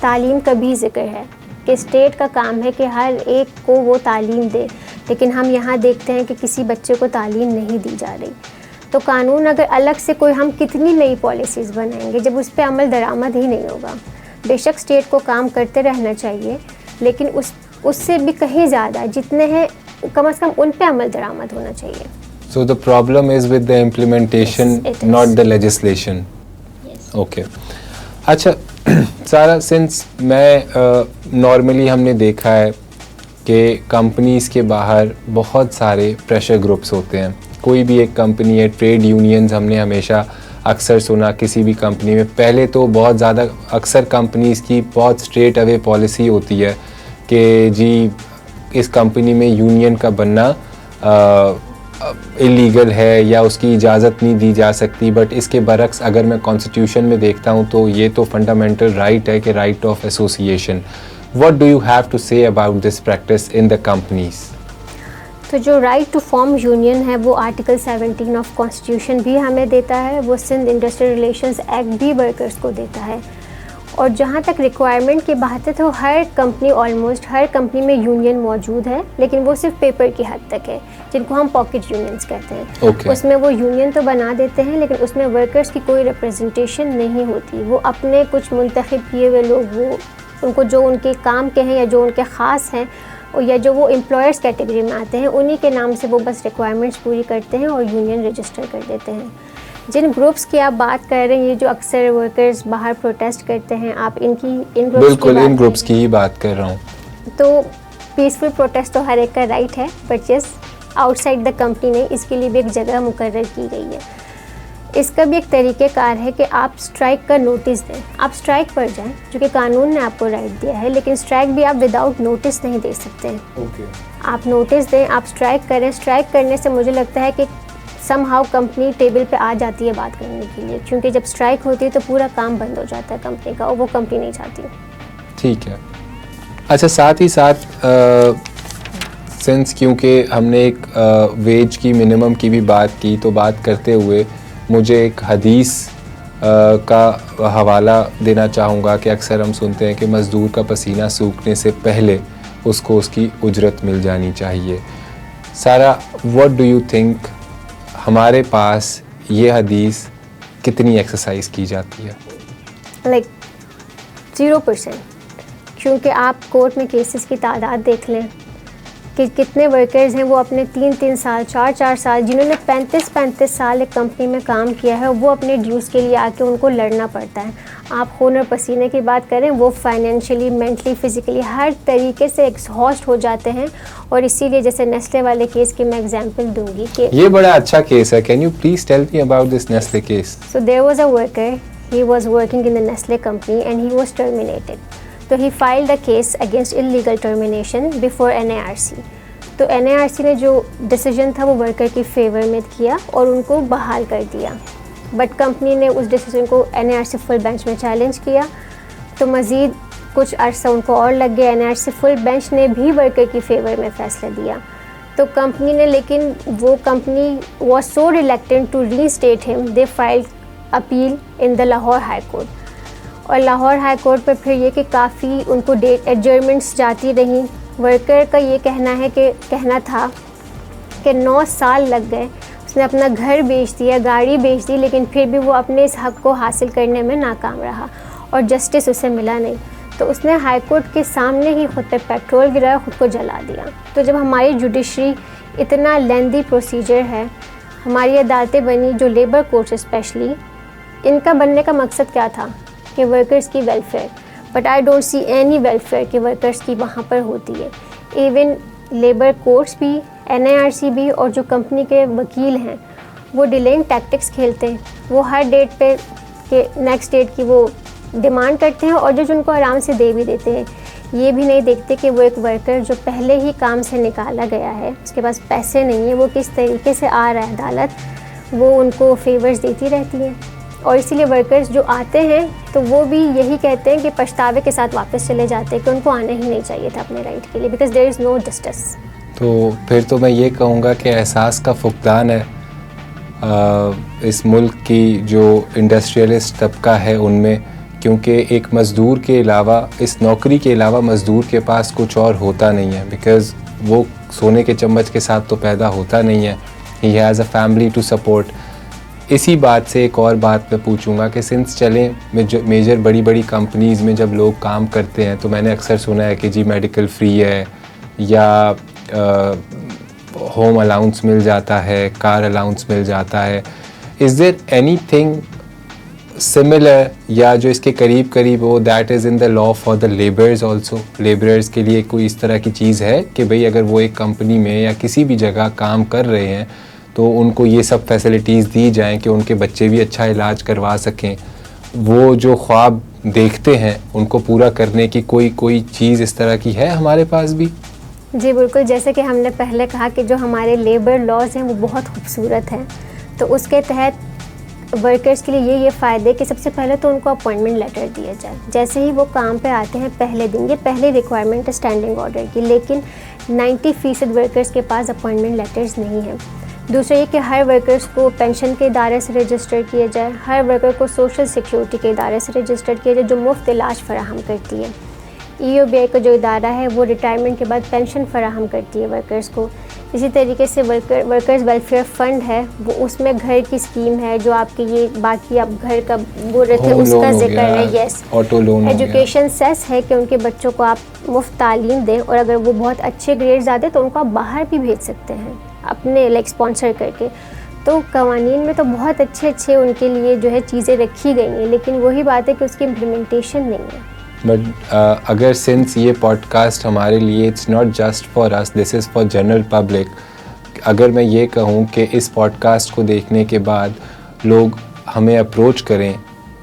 Speaker 2: तालीम का भी जिक्र है कि स्टेट का काम है कि हर एक को वो तालीम दे, लेकिन हम यहाँ देखते हैं कि किसी बच्चे को तालीम नहीं दी जा रही। तो कानून अगर अलग से कोई हम कितनी नई पॉलिसीज़ बनाएंगे जब उस पर अमल दरामद ही नहीं होगा। बेशक स्टेट को काम करते रहना चाहिए, लेकिन उससे भी कहीं ज़्यादा जितने हैं कम से कम उन पे अमल दरामद होना चाहिए।
Speaker 1: So the problem is with the implementation,
Speaker 2: Yes, it is.
Speaker 1: not the legislation.
Speaker 2: Yes.
Speaker 1: Okay. अच्छा सारा सिंस मैं नॉर्मली हमने देखा है कि कंपनीज़ के बाहर बहुत सारे प्रेशर ग्रुप्स होते हैं। कोई भी एक कंपनी है, ट्रेड यूनियंस हमने हमेशा अक्सर सुना किसी भी कंपनी में। पहले तो बहुत ज़्यादा अक्सर कंपनीज़ की बहुत स्ट्रेट अवे पॉलिसी होती है कि जी इस कंपनी में यूनियन का बनना इलीगल है या उसकी इजाज़त नहीं दी जा सकती। बट इसके बरक्स अगर मैं कॉन्स्टिट्यूशन में देखता हूँ तो ये तो फंडामेंटल राइट है कि right of association. What do you have to say about this practice in the companies?
Speaker 2: तो जो राइट टू फॉर्म यूनियन है वो आर्टिकल 17 ऑफ कॉन्स्टिट्यूशन भी हमें देता है, वो सिंध इंडस्ट्रियल रिलेशंस एक्ट भी वर्कर्स को देता है। और जहाँ तक रिक्वायरमेंट की बात है तो हर कंपनी, ऑलमोस्ट हर कंपनी में यूनियन मौजूद है, लेकिन वो सिर्फ पेपर की हद तक है, जिनको हम पॉकेट यूनियंस कहते हैं।
Speaker 1: Okay.
Speaker 2: उसमें वो यूनियन तो बना देते हैं, लेकिन उसमें वर्कर्स की कोई रिप्रेजेंटेशन नहीं होती। वो अपने कुछ मुंतखब किए हुए लोग, वो उनको जो उनके काम के हैं या जो उनके ख़ास हैं या जो वो एम्प्लॉयर्स कैटेगरी में आते हैं, उन्हीं के नाम से वो बस रिक्वायरमेंट्स पूरी करते हैं और यूनियन रजिस्टर कर देते हैं। जिन ग्रुप्स की आप बात कर रहे हैं, ये जो अक्सर वर्कर्स बाहर प्रोटेस्ट करते हैं, आप इन ग्रुप्स
Speaker 1: बिल्कुल इन ग्रुप्स की ही बात कर रहा हूँ।
Speaker 2: तो पीसफुल प्रोटेस्ट तो हर एक का राइट है, but yes outside the company नहीं, इसके लिए भी एक जगह मुकर्रर की गई है। इसका भी एक तरीक़ेकार है कि आप स्ट्राइक का नोटिस दें, आप स्ट्राइक पर जाएं, जो कि कानून ने आपको राइट दिया है, लेकिन स्ट्राइक भी आप विदाउट नोटिस नहीं दे सकते हैं।
Speaker 1: Okay.
Speaker 2: आप नोटिस दें, आप स्ट्राइक करें। स्ट्राइक करने से मुझे लगता है कि समहाउ कंपनी टेबल पे आ जाती है बात करने के लिए, क्योंकि जब स्ट्राइक होती है तो पूरा काम बंद हो जाता है कंपनी का, और वो कंपनी नहीं चाहती।
Speaker 1: ठीक है। अच्छा साथ ही साथ सिंस क्योंकि हमने एक वेज की मिनिमम की भी बात की, तो बात करते हुए मुझे एक हदीस का हवाला देना चाहूँगा कि अक्सर हम सुनते हैं कि मज़दूर का पसीना सूखने से पहले उसको उसकी उजरत मिल जानी चाहिए। सारा, व्हाट डू यू थिंक, हमारे पास ये हदीस कितनी एक्सरसाइज की जाती है?
Speaker 2: लाइक 0%, क्योंकि आप कोर्ट में केसेस की तादाद देख लें कि कितने वर्कर्स हैं वो अपने 3-3 साल, 4-4 साल, जिन्होंने 35-35 साल एक कंपनी में काम किया है, वो अपने ड्यूज़ के लिए आके उनको लड़ना पड़ता है। आप खून और पसीने की बात करें, वो फाइनेंशियली, मेंटली, फिज़िकली हर तरीके से एग्जॉस्ट हो जाते हैं। और इसीलिए जैसे नेस्ले वाले केस की मैं एग्जांपल दूंगी कि
Speaker 1: ये बड़ा अच्छा केस है। Can you please tell me about this Nestle case?
Speaker 2: So there was a worker, he was working in the Nestle company and he was terminated. तो he filed a case against illegal termination before NARC। तो NARC ने जो decision था वो worker की favour में किया और उनको बहाल कर दिया। बट कंपनी ने उस डिसीजन को NARC फुल बेंच में चैलेंज किया, तो मज़ीद कुछ अरसा उनको और लग गया। NARC फुल बेंच ने भी वर्कर की फेवर में फ़ैसला दिया। तो कंपनी ने, लेकिन वो company was so reluctant to reinstate him, they filed appeal in the Lahore high court. और लाहौर हाई कोर्ट पर फिर ये कि काफ़ी उनको डेट एडजर्मेंट्स जाती रहीं। वर्कर का ये कहना था कि 9 साल लग गए, उसने अपना घर बेच दिया, गाड़ी बेच दी, लेकिन फिर भी वो अपने इस हक़ को हासिल करने में नाकाम रहा और जस्टिस उसे मिला नहीं। तो उसने हाई कोर्ट के सामने ही खुद पे पेट्रोल गिराया, खुद को जला दिया। तो जब हमारी जुडिशरी इतना लेंदी प्रोसीजर है, हमारी अदालतें बनी जो लेबर कोर्ट्स स्पेशली, इनका बनने का मकसद क्या था कि वर्कर्स की welfare, but I don't see any welfare कि वर्कर्स की वहाँ पर होती है। इवन लेबर कोर्ट्स भी, NIRC भी, और जो कंपनी के वकील हैं वो डिलेइंग टैक्टिक्स खेलते हैं। वो हर डेट पे के नेक्स्ट डेट की वो डिमांड करते हैं और जज उनको आराम से दे भी देते हैं। ये भी नहीं देखते कि वो एक वर्कर जो पहले ही काम से निकाला गया है, उसके पास पैसे नहीं है, वो किस तरीके से आ रहा है अदालत, वो उनको फेवर्स देती रहती है। और इसीलिए वर्कर्स जो आते हैं तो वो भी यही कहते हैं कि पछतावे के साथ वापस चले जाते हैं कि उनको आना ही नहीं चाहिए था अपने राइट के लिए, because there is no justice.
Speaker 1: तो फिर तो मैं ये कहूँगा कि एहसास का फुकदान है इस मुल्क की जो इंडस्ट्रियलिस्ट तबका है उनमें, क्योंकि एक मज़दूर के अलावा, इस नौकरी के अलावा मज़दूर के पास कुछ और होता नहीं है, बिकॉज़ वो सोने के चम्मच के साथ तो पैदा होता नहीं है, he has a family to support. इसी बात से एक और बात मैं पूछूंगा कि सिंस चलें मेजर बड़ी बड़ी कंपनीज़ में जब लोग काम करते हैं तो मैंने अक्सर सुना है कि जी मेडिकल फ्री है या होम अलाउंस मिल जाता है, कार अलाउंस मिल जाता है। इज़ देयर एनीथिंग सिमिलर या जो इसके करीब करीब हो that is in the law for the labours also? Labourers के लिए कोई इस तरह की चीज़ है कि भाई अगर वो एक कंपनी में या किसी भी जगह काम कर रहे हैं तो उनको ये सब फैसिलिटीज़ दी जाएं कि उनके बच्चे भी अच्छा इलाज करवा सकें, वो जो ख्वाब देखते हैं उनको पूरा करने की कोई चीज़ इस तरह की है हमारे पास भी?
Speaker 2: जी बिल्कुल, जैसे कि हमने पहले कहा कि जो हमारे लेबर लॉज हैं वो बहुत खूबसूरत हैं। तो उसके तहत वर्कर्स के लिए ये फ़ायदे कि सबसे पहले तो उनको अपॉइंटमेंट लेटर दिया जाए जैसे ही वो काम पे आते हैं पहले दिन। ये पहले रिक्वायरमेंट है स्टैंडिंग ऑर्डर की, लेकिन 90% वर्कर्स के पास अपॉइंटमेंट लेटर्स नहीं है। दूसरा ये कि हर वर्कर्स को पेंशन के इदारे से रजिस्टर किया जाए, हर वर्कर को सोशल सिक्योरिटी के इदारे से रजिस्टर किया जाए जो मुफ्त इलाज फराहम करती है। EOBI का जो इदारा है वो रिटायरमेंट के बाद पेंशन फराहम करती है वर्कर्स को। इसी तरीके से वर्कर्स वेलफेयर फ़ंड है, वो उसमें घर की स्कीम है जो आपके ये बाकी आप घर का बोल रहे थे उसका जिक्र है। Yes,
Speaker 1: auto loan,
Speaker 2: education cess है कि उनके बच्चों को आप मुफ्त तालीम दें और अगर वो बहुत अच्छे ग्रेड्स आते तो उनको आप बाहर भी भेज सकते हैं अपने लाइक स्पॉन्सर करके। तो कवानीन में तो बहुत अच्छे उनके लिए जो है चीज़ें रखी गई हैं, लेकिन वही बात है कि उसकी इम्प्लीमेंटेशन नहीं है।
Speaker 1: बट अगर सिंस ये पॉडकास्ट हमारे लिए it's not just for us, this is for general public, अगर मैं ये कहूँ कि इस पॉडकास्ट को देखने के बाद लोग हमें अप्रोच करें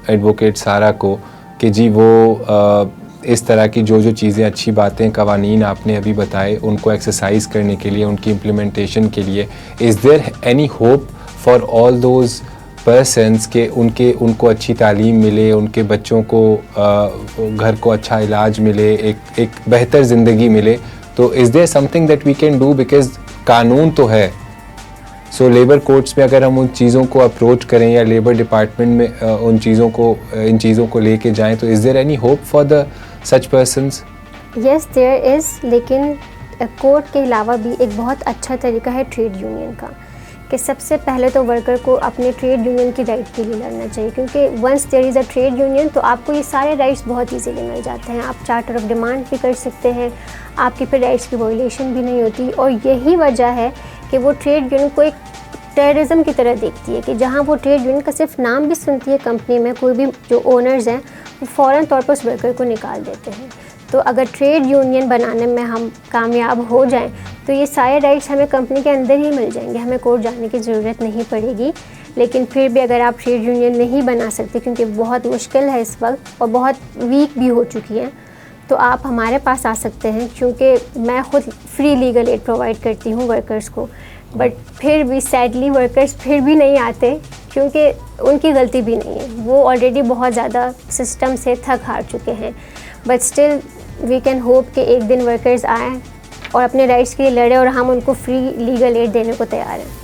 Speaker 1: एडवोकेट सारा को कि जी वो इस तरह की जो चीज़ें अच्छी बातें कवानीन आपने अभी बताए उनको एक्सरसाइज करने के लिए, उनकी इम्प्लीमेंटेशन के लिए, is there any hope for all those persons के उनको अच्छी तालीम मिले, उनके बच्चों को घर को अच्छा इलाज मिले, एक बेहतर ज़िंदगी मिले? तो is there something that we can do? Because कानून तो है, सो लेबर कोर्ट्स में अगर हम उन चीज़ों को अप्रोच करें या लेबर डिपार्टमेंट में इन चीज़ों को लेके जाएं तो is there any hope for the such persons?
Speaker 2: Yes there is, लेकिन कोर्ट के अलावा भी एक बहुत अच्छा तरीका है ट्रेड यूनियन का, कि सबसे पहले तो वर्कर को अपने ट्रेड यूनियन की राइट के लिए लड़ना चाहिए, क्योंकि once there is a trade union तो आपको ये सारे राइट्स बहुत ईजीली मिल जाते हैं। आप चार्टर ऑफ डिमांड भी कर सकते हैं, आपके फिर राइट्स की वायलेशन भी नहीं होती। और यही वजह है कि वो ट्रेड यूनियन को एक टेररिज्म की तरह देखती है कि जहाँ वो ट्रेड यूनियन का सिर्फ नाम भी सुनती है कंपनी में, कोई भी जो ओनर्स हैं वो फ़ौरन तौर पर उस वर्कर को निकाल देते हैं। तो अगर ट्रेड यूनियन बनाने में हम कामयाब हो जाएं तो ये सारे राइट्स हमें कंपनी के अंदर ही मिल जाएंगे, हमें कोर्ट जाने की ज़रूरत नहीं पड़ेगी। लेकिन फिर भी अगर आप ट्रेड यूनियन नहीं बना सकते, क्योंकि बहुत मुश्किल है इस वक्त और बहुत वीक भी हो चुकी है, तो आप हमारे पास आ सकते हैं, क्योंकि मैं ख़ुद फ्री लीगल एड प्रोवाइड करती हूँ वर्कर्स को। बट फिर भी सैडली वर्कर्स फिर भी नहीं आते, क्योंकि उनकी गलती भी नहीं है, वो ऑलरेडी बहुत ज़्यादा सिस्टम से थक हार चुके हैं। But still we can hope कि एक दिन वर्कर्स आएँ और अपने राइट्स के लिए लड़े और हम उनको फ्री लीगल एड देने को तैयार हैं।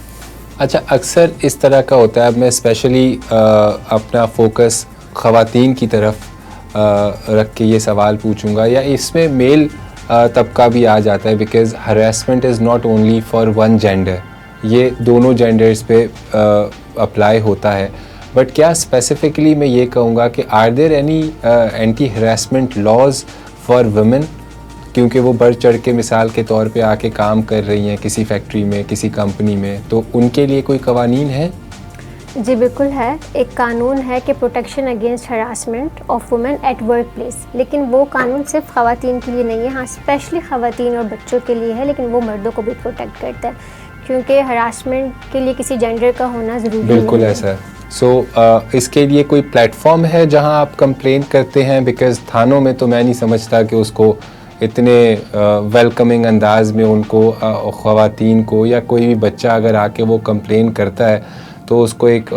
Speaker 1: अच्छा, अक्सर इस तरह का होता है, अब मैं स्पेशली अपना फोकस ख़वातीन की तरफ रख के ये सवाल पूछूंगा, या इसमें मेल तबका भी आ जाता है, because harassment is not only for one gender, ये दोनों जेंडर्स पे अप्लाई होता है। बट क्या स्पेसिफिकली मैं ये कहूँगा कि are there any anti harassment laws for women, क्योंकि वो बढ़ चढ़ के मिसाल के तौर पे आके काम कर रही हैं किसी फैक्ट्री में, किसी कंपनी में, तो उनके लिए कोई कवानीन है?
Speaker 2: जी बिल्कुल है। एक कानून है कि protection against harassment of women at work place, लेकिन वो कानून सिर्फ ख़वातीन के लिए नहीं है। हाँ, स्पेशली ख़वातीन और बच्चों के लिए है, लेकिन वो मर्दों को भी प्रोटेक्ट करता है, क्योंकि हरासमेंट के लिए किसी जेंडर का होना ज़रूरी है।
Speaker 1: बिल्कुल ऐसा। सो इसके लिए कोई प्लेटफॉर्म है जहां आप कंप्लेन करते हैं? बिकॉज़ थानों में तो मैं नहीं समझता कि उसको इतने वेलकमिंग अंदाज में उनको ख़वातीन को, या कोई भी बच्चा अगर आके वो कंप्लेन करता है तो उसको एक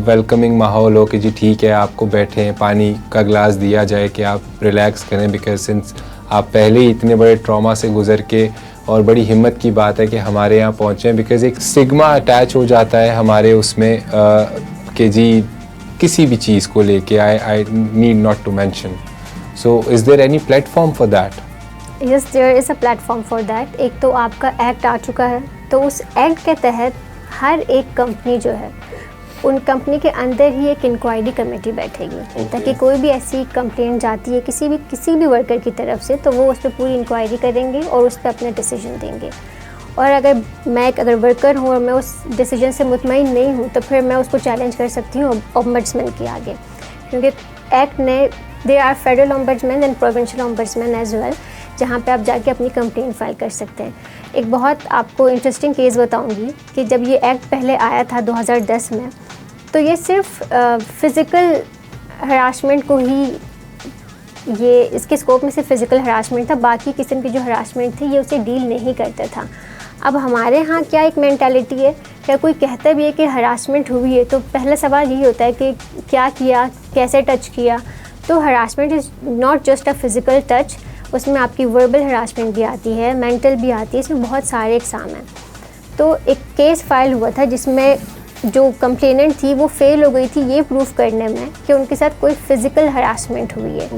Speaker 1: वेलकमिंग माहौल हो कि जी ठीक है, आपको बैठें, पानी का गिलास दिया जाए कि आप रिलैक्स करें, बिकॉज़ सिंस आप पहले ही इतने बड़े ट्रॉमा से गुज़र के, और बड़ी हिम्मत की बात है कि हमारे यहाँ पहुँचें, बिकॉज़ एक स्टिग्मा अटैच हो जाता है हमारे उसमें कि जी किसी भी चीज़ को लेके I need not to mention. So is there any platform for that?
Speaker 2: Yes, there is a platform for that. एक तो आपका एक्ट आ चुका है, तो उस एक्ट के तहत हर एक कंपनी जो है, उन कंपनी के अंदर ही एक इंक्वायरी कमेटी बैठेगी, ताकि कोई भी ऐसी कंप्लेंट जाती है किसी भी वर्कर की तरफ से, तो वो उस पर पूरी इंक्वायरी करेंगे और उस पर अपना डिसीजन देंगे। और अगर वर्कर हूँ और मैं उस डिसीजन से मुतमईन नहीं हूँ, तो फिर मैं उसको चैलेंज कर सकती हूँ ओम्बड्समैन के आगे, क्योंकि एक्ट ने there are federal ombudsman and provincial ombudsman as well, जहाँ पे आप जाके अपनी कंप्लेंट फाइल कर सकते हैं। एक बहुत आपको इंटरेस्टिंग केस बताऊंगी कि जब ये एक्ट पहले आया था 2010 में, तो ये सिर्फ फ़िज़िकल हरासमेंट को ही, ये इसके स्कोप में सिर्फ फ़िज़िकल हरासमेंट था, बाकी किस्म की जो हरासमेंट थी ये उसे डील नहीं करता था। अब हमारे यहाँ क्या एक मेंटालिटी है, क्या कोई कहता भी है कि हरासमेंट हुई है, तो पहला सवाल यही होता है कि क्या किया, कैसे टच किया। तो harassment is not just a physical touch, उसमें आपकी वर्बल हरासमेंट भी आती है, मेंटल भी आती है, इसमें बहुत सारे एग्ज़ाम हैं। तो एक केस फाइल हुआ था जिसमें जो कंप्लेनेंट थी वो फेल हो गई थी ये प्रूफ करने में कि उनके साथ कोई फ़िज़िकल हरासमेंट हुई है।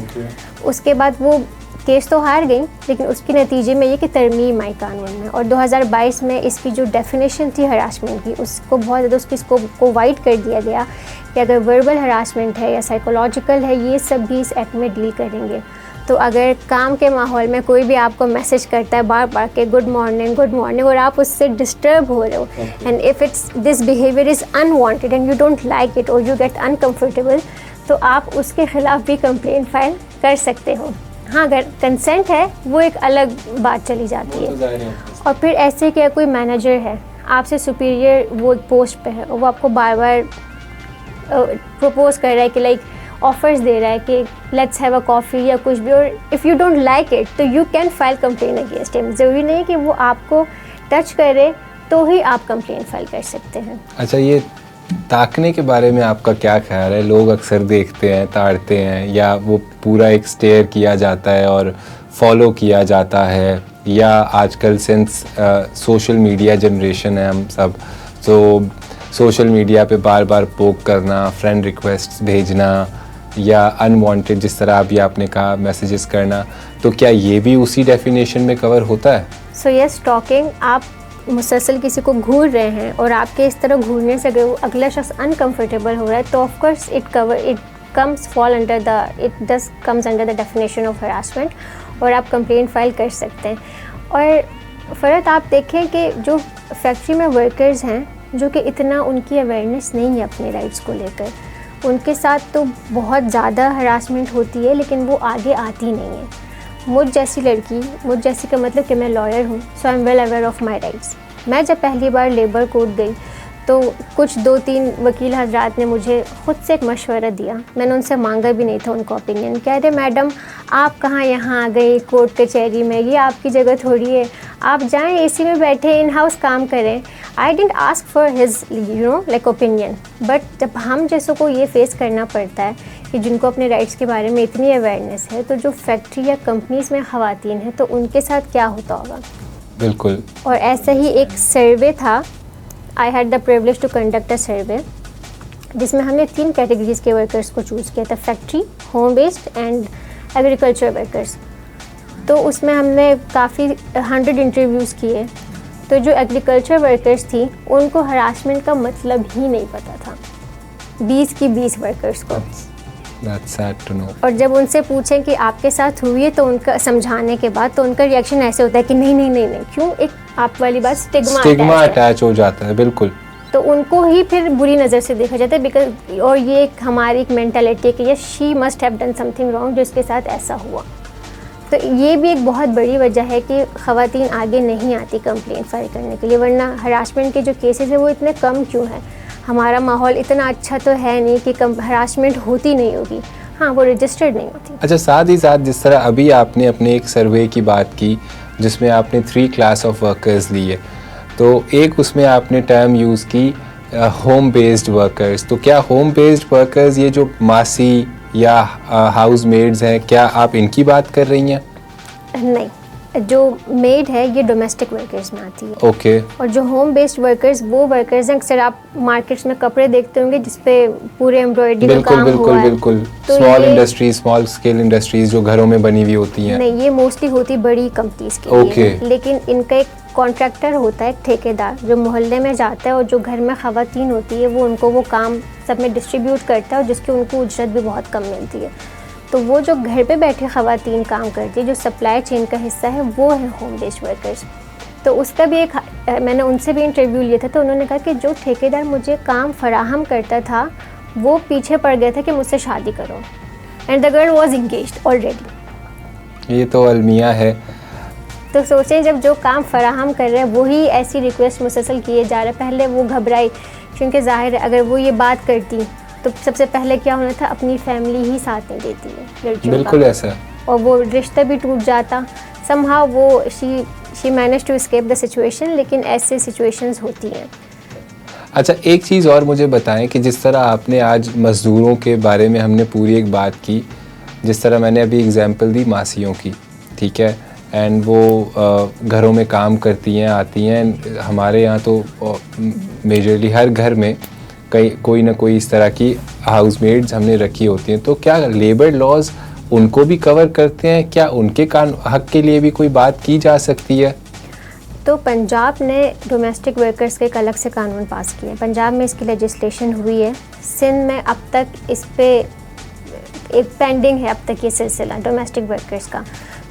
Speaker 2: उसके बाद वो केस तो हार गई, लेकिन उसके नतीजे में ये कि तरमीम आई कानून में, और 2022 में इसकी जो डेफिनेशन थी हरासमेंट की, उसको बहुत ज़्यादा उसकी स्कोप को वाइड कर दिया गया कि अगर वर्बल हरासमेंट है या साइकोलॉजिकल है, ये सब भी इस एक्ट में डील करेंगे। तो अगर काम के माहौल में कोई भी आपको मैसेज करता है बार बार के गुड मॉर्निंग, और आप उससे डिस्टर्ब हो रहे हो, and if this behaviour is unwanted and you don't like it और यू गेट अनकम्फर्टेबल, तो आप उसके ख़िलाफ़ भी कंप्लेंट फाइल कर सकते हो। हाँ, अगर कंसेंट है वो एक अलग बात चली जाती है। और फिर ऐसे क्या कोई मैनेजर है आपसे सुपीरियर, वो पोस्ट पे है और वो आपको बार बार प्रपोज कर रहा है कि लाइक ऑफर्स दे रहा है कि लेट्स हैव अ कॉफ़ी या कुछ भी, और if you don't like it तो you can file complain against him. ज़रूरी नहीं कि वो आपको टच करे तो ही आप कंप्लेन फाइल कर सकते हैं।
Speaker 1: अच्छा, ये ताकने के बारे में आपका क्या ख्याल है? लोग अक्सर देखते हैं, ताड़ते हैं, या वो पूरा एक स्टेयर किया जाता है और फॉलो किया जाता है, या आजकल सिंस सोशल मीडिया जनरेशन है हम सब, तो सोशल मीडिया पे बार बार पोक करना, फ्रेंड रिक्वेस्ट भेजना, या अनवांटेड जिस तरह अभी आपने कहा मैसेजेस करना, तो क्या ये भी उसी डेफिनेशन में कवर होता है?
Speaker 2: सो यस, स्टॉकिंग, आप मुसलसल किसी को घूर रहे हैं और आपके इस तरह घूरने से अगर वो अगला शख्स अनकम्फर्टेबल हो रहा है, तो of course it does comes under the definition of harassment, और आप कंप्लेंट फाइल कर सकते हैं। और फ़रत आप देखें कि जो फैक्ट्री में वर्कर्स हैं, जो कि इतना उनकी अवेयरनेस नहीं है अपने राइट्स को लेकर, उनके साथ तो बहुत ज़्यादा हरासमेंट होती है, लेकिन वो आगे आती नहीं है। मुझ जैसी लड़की, मुझ जैसी का मतलब कि मैं लॉयर हूँ, so I am well aware of my rights. मैं जब पहली बार लेबर कोर्ट गई तो कुछ 2-3 वकील हजरात ने मुझे ख़ुद से एक मशवरा दिया, मैंने उनसे मांगा भी नहीं था उनका ओपिनियन। कह रहे मैडम आप कहाँ यहाँ आ गई कोर्ट कचहरी में, ये आपकी जगह थोड़ी है, आप जाएं एसी में बैठे इन हाउस काम करें। I didn't ask for his like opinion, but जब हम जैसों को ये फेस करना पड़ता है कि जिनको अपने राइट्स के बारे में इतनी अवेयरनेस है, तो जो फैक्ट्री या कंपनीज़ में ख़वातीन हैं तो उनके साथ क्या होता होगा।
Speaker 1: बिल्कुल।
Speaker 2: और ऐसा ही एक सर्वे था, I had the privilege to conduct a survey, जिसमें हमने 3 कैटेगरीज के वर्कर्स को चूज़ किया था, factory, home based and agriculture workers. तो उसमें हमने काफ़ी 100 इंटरव्यूज़ किए। तो जो एग्रीकल्चर वर्कर्स थी उनको हरासमेंट का मतलब ही नहीं पता था, 20 की 20 वर्कर्स को।
Speaker 1: That's sad to know.
Speaker 2: और जब उनसे पूछें कि आपके साथ हुई है, तो उनका समझाने के बाद तो उनका रिएक्शन ऐसे होता है कि नहीं नहीं नहीं नहीं, क्यों, एक आप वाली बात स्टिग्मा
Speaker 1: अटैच हो जाता है, बिल्कुल।
Speaker 2: तो उनको ही फिर बुरी नज़र से देखा जाता है, बिकॉज, और ये एक हमारी एक मेंटालिटी है कि ये she must have done something wrong जो इसके साथ ऐसा हुआ। तो ये भी एक बहुत बड़ी वजह है कि ख़वातीन आगे नहीं आती कंप्लेंट फाइल करने के लिए, वरना हरासमेंट के जो केसेस है वो इतने कम क्यों हैं। हमारा माहौल इतना अच्छा तो है नहीं कि हरासमेंट होती नहीं होगी, हाँ वो रजिस्टर्ड नहीं होती।
Speaker 1: अच्छा, साथ ही साथ जिस तरह अभी आपने अपने एक सर्वे की बात की जिसमें आपने 3 क्लास ऑफ वर्कर्स लिए, तो एक उसमें आपने टर्म यूज़ की होम बेस्ड वर्कर्स। तो क्या होम बेस्ड वर्कर्स ये जो मासी या हाउस मेड्स हैं, क्या आप इनकी बात कर रही हैं?
Speaker 2: नहीं, जो मेड है ये डोमेस्टिक वर्कर्स में आती है।
Speaker 1: ओके।
Speaker 2: और जो होम बेस्ड वर्कर्स वो वर्कर्स हैं, अक्सर आप मार्केट्स में कपड़े देखते होंगे जिसपे पूरे एम्ब्रॉयडरी का काम हुआ है।
Speaker 1: बिल्कुल।
Speaker 2: तो
Speaker 1: small industries, small scale industries जो घरों में बनी हुई होती हैं।
Speaker 2: नहीं, ये मोस्टली होती बड़ी कंपनीज के लिए, लेकिन इनका एक कॉन्ट्रैक्टर होता है, ठेकेदार, जो मोहल्ले में जाता है और जो घर में ख़वातीन होती है वो उनको वो काम सब में डिस्ट्रीब्यूट करता है, और जिसकी उनको उजरत भी बहुत कम मिलती है। तो वो जो घर पे बैठे ख़वातीन काम करती है, जो सप्लाई चेन का हिस्सा है, वो है होम बेस्ड वर्कर्स। तो उसका भी एक मैंने उनसे भी इंटरव्यू लिया था, तो उन्होंने कहा कि जो ठेकेदार मुझे काम फराहम करता था वो पीछे पड़ गया था कि मुझसे शादी करो, and the girl was engaged already.
Speaker 1: ये तो अलमिया है।
Speaker 2: तो सोचें, जब जो काम फराहम कर रहे हैं वही ऐसी रिक्वेस्ट मुसलसल किए जा रहे हैं। पहले वो घबराई, क्योंकि ज़ाहिर है अगर वो ये बात करती तो सबसे पहले क्या होना था, अपनी फैमिली ही साथ नहीं देती है लड़कियों
Speaker 1: बिल्कुल
Speaker 2: का,
Speaker 1: ऐसा,
Speaker 2: और वो रिश्ता भी टूट जाता। समहाउ वो she manage to escape the situation, लेकिन ऐसे सिचुएशंस होती हैं।
Speaker 1: अच्छा, एक चीज़ और मुझे बताएं कि जिस तरह आपने आज मज़दूरों के बारे में हमने पूरी एक बात की, जिस तरह मैंने अभी एग्जांपल दी मासियों की, ठीक है, एंड वो घरों में काम करती हैं, आती हैं। हमारे यहाँ तो मेजरली हर घर में कोई ना कोई इस तरह की हाउसमेड्स हमने रखी होती हैं। तो क्या लेबर लॉज उनको भी कवर करते हैं? क्या उनके हक के लिए भी कोई बात की जा सकती है?
Speaker 2: तो पंजाब ने डोमेस्टिक वर्कर्स के एक अलग से कानून पास किए हैं, पंजाब में इसकी लेजिस्लेशन हुई है। सिंध में अब तक इस पे एक पेंडिंग है अब तक ये सिलसिला डोमेस्टिक वर्कर्स का,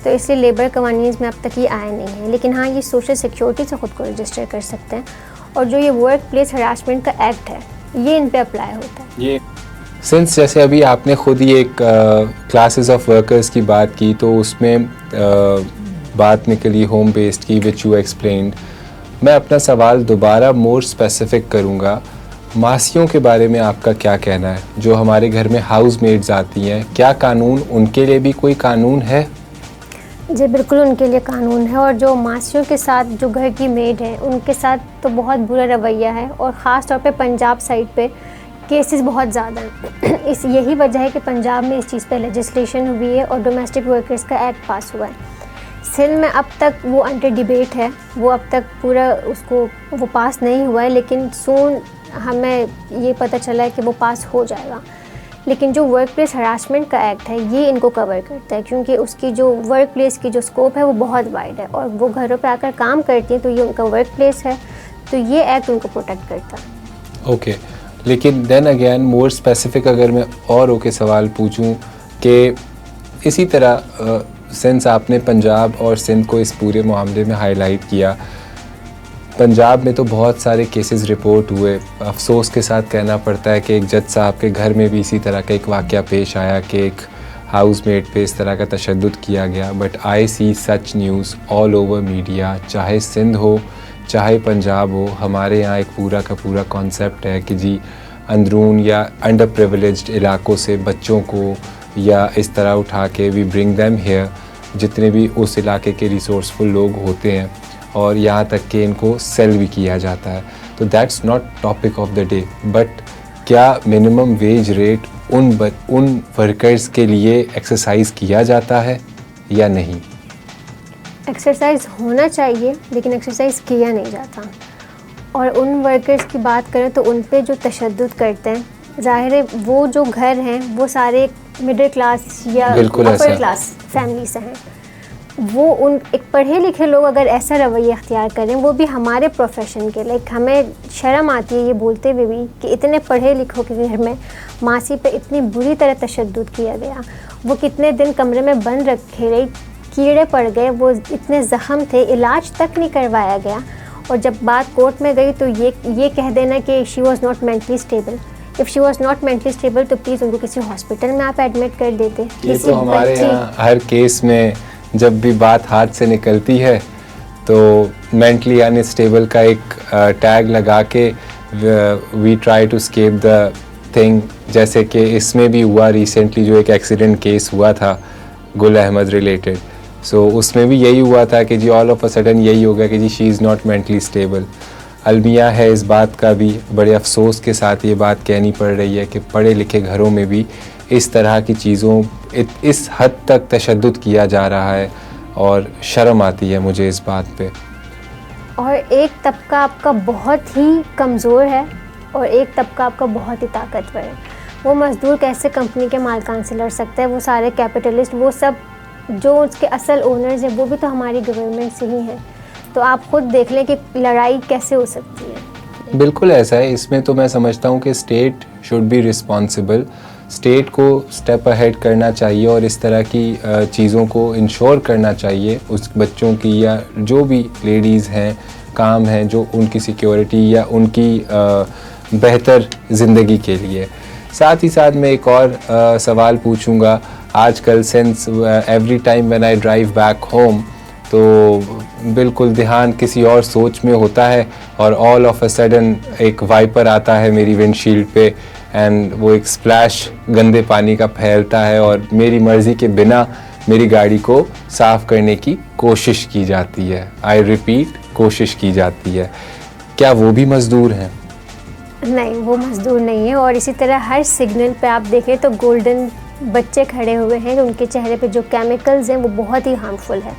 Speaker 2: तो इसलिए लेबर कवानीन में अब तक ये आया नहीं है। लेकिन हाँ, ये सोशल सिक्योरिटी से ख़ुद को रजिस्टर कर सकते हैं, और जो ये वर्क प्लेस हरासमेंट का एक्ट है ये इन पे अप्लाई होता है।
Speaker 1: ये सिंस जैसे अभी आपने खुद ही एक क्लासेस ऑफ वर्कर्स की बात की, तो उसमें बात निकली होम बेस्ड की, विच यू एक्सप्लेन्ड। मैं अपना सवाल दोबारा मोर स्पेसिफिक करूँगा, मासियों के बारे में आपका क्या कहना है, जो हमारे घर में हाउस मेड्स आती हैं, क्या कानून उनके लिए भी कोई कानून है?
Speaker 2: जी बिल्कुल, उनके लिए कानून है, और जो मासियों के साथ जो घर की मेड है उनके साथ तो बहुत बुरा रवैया है, और ख़ास तौर पे पंजाब साइड पे केसेस बहुत ज़्यादा हैं। इस यही वजह है कि पंजाब में इस चीज़ पे लेजिस्लेशन हुई है और डोमेस्टिक वर्कर्स का एक्ट पास हुआ है। सिंध में अब तक वो अंडर डिबेट है, वो अब तक पूरा उसको वो पास नहीं हुआ है, लेकिन सून हमें ये पता चला है कि वो पास हो जाएगा। लेकिन जो वर्क प्लेस हरासमेंट का एक्ट है ये इनको कवर करता है, क्योंकि उसकी जो वर्क प्लेस की जो स्कोप है वो बहुत वाइड है, और वो घरों पे आकर काम करती हैं, तो ये उनका वर्क प्लेस है, तो ये एक्ट उनको प्रोटेक्ट करता है।
Speaker 1: ओके, लेकिन देन अगेन मोर स्पेसिफिक अगर मैं और ओके सवाल पूछूं कि इसी तरह सिंस आपने पंजाब और सिंध को इस पूरे मामले में हाईलाइट किया, पंजाब में तो बहुत सारे केसेस रिपोर्ट हुए। अफसोस के साथ कहना पड़ता है कि एक जज साहब के घर में भी इसी तरह का एक वाक़या पेश आया कि एक हाउसमेट पे इस तरह का तशद्दुद किया गया। But I see such news all over media, चाहे सिंध हो चाहे पंजाब हो। हमारे यहाँ एक पूरा का पूरा कॉन्सेप्ट है कि जी अंदरून या अंडर प्रिविलेज्ड इलाकों से बच्चों को या इस तरह उठा के वी ब्रिंग देम हेयर, जितने भी उस इलाके के रिसोर्सफुल लोग होते हैं, और यहाँ तक कि इनको सेल भी किया जाता है। तो that's not topic of the day, but क्या मिनिमम वेज रेट उन वर्कर्स के लिए एक्सरसाइज किया जाता है या नहीं?
Speaker 2: एक्सरसाइज होना चाहिए लेकिन एक्सरसाइज किया नहीं जाता। और उन वर्कर्स की बात करें तो उन पे जो तशद्दुद करते हैं, ज़ाहिर है वो जो घर हैं वो सारे मिडिल क्लास या अपर क्लास फैमिली से हैं। वो उन एक पढ़े लिखे लोग अगर ऐसा रवैया अख्तियार करें, वो भी हमारे प्रोफेशन के, लाइक हमें शर्म आती है ये बोलते हुए भी कि इतने पढ़े लिखों के घर में मासी पे इतनी बुरी तरह तशद्दुद किया गया। वो कितने दिन कमरे में बंद रखे रही, कीड़े पड़ गए, वो इतने ज़ख़म थे, इलाज तक नहीं करवाया गया। और जब बात कोर्ट में गई तो ये कह देना कि she was not mentally stable. If she was not mentally stable तो प्लीज़ उनको किसी हॉस्पिटल में आप एडमिट कर देते।
Speaker 1: ये तो हमारे यहाँ हर केस में जब भी बात हाथ से निकलती है तो मेंटली अनस्टेबल का एक टैग लगा के we try to escape the thing. जैसे कि इसमें भी हुआ रिसेंटली, जो एक एक्सीडेंट केस हुआ था गुल अहमद रिलेटेड, सो उसमें भी यही हुआ था कि जी ऑल ऑफ अ सडन यही हो गया कि जी she is not mentally stable. अलमिया है इस बात का भी बड़े अफसोस के साथ ये बात कहनी पड़ रही है कि पढ़े लिखे घरों में भी इस तरह की चीज़ों इस हद तक तशद्दुद किया जा रहा है और शर्म आती है मुझे इस बात पे।
Speaker 2: और एक तबका आपका बहुत ही कमज़ोर है और एक तबका आपका बहुत ही ताकतवर है। वो मज़दूर कैसे कंपनी के मालिकान से लड़ सकता है? वो सारे कैपिटलिस्ट, वो सब जो उसके असल ओनर्स हैं वो भी तो हमारी गवर्नमेंट से ही हैं। तो आप खुद देख लें कि लड़ाई कैसे हो सकती है।
Speaker 1: बिल्कुल ऐसा है। इसमें तो मैं समझता हूँ कि state should be responsible. State को स्टेप अहेड करना चाहिए और इस तरह की चीज़ों को इंश्योर करना चाहिए उस बच्चों की या जो भी लेडीज़ हैं काम हैं जो उनकी सिक्योरिटी या उनकी बेहतर ज़िंदगी के लिए। साथ ही साथ मैं एक और सवाल पूछूंगा। आजकल since every time when I drive back home तो बिल्कुल ध्यान किसी और सोच में होता है और ऑल ऑफ अ सडन एक वाइपर आता है मेरी विंडशील्ड पे एंड वो एक स्प्लैश गंदे पानी का फैलता है और मेरी मर्ज़ी के बिना मेरी गाड़ी को साफ़ करने की कोशिश की जाती है। आई रिपीट, कोशिश की जाती है। क्या वो भी मज़दूर हैं?
Speaker 2: नहीं, वो मज़दूर नहीं है। और इसी तरह हर सिग्नल पे आप देखें तो गोल्डन बच्चे खड़े हुए हैं, उनके चेहरे पे जो केमिकल्स हैं वो बहुत ही हार्मफुल है।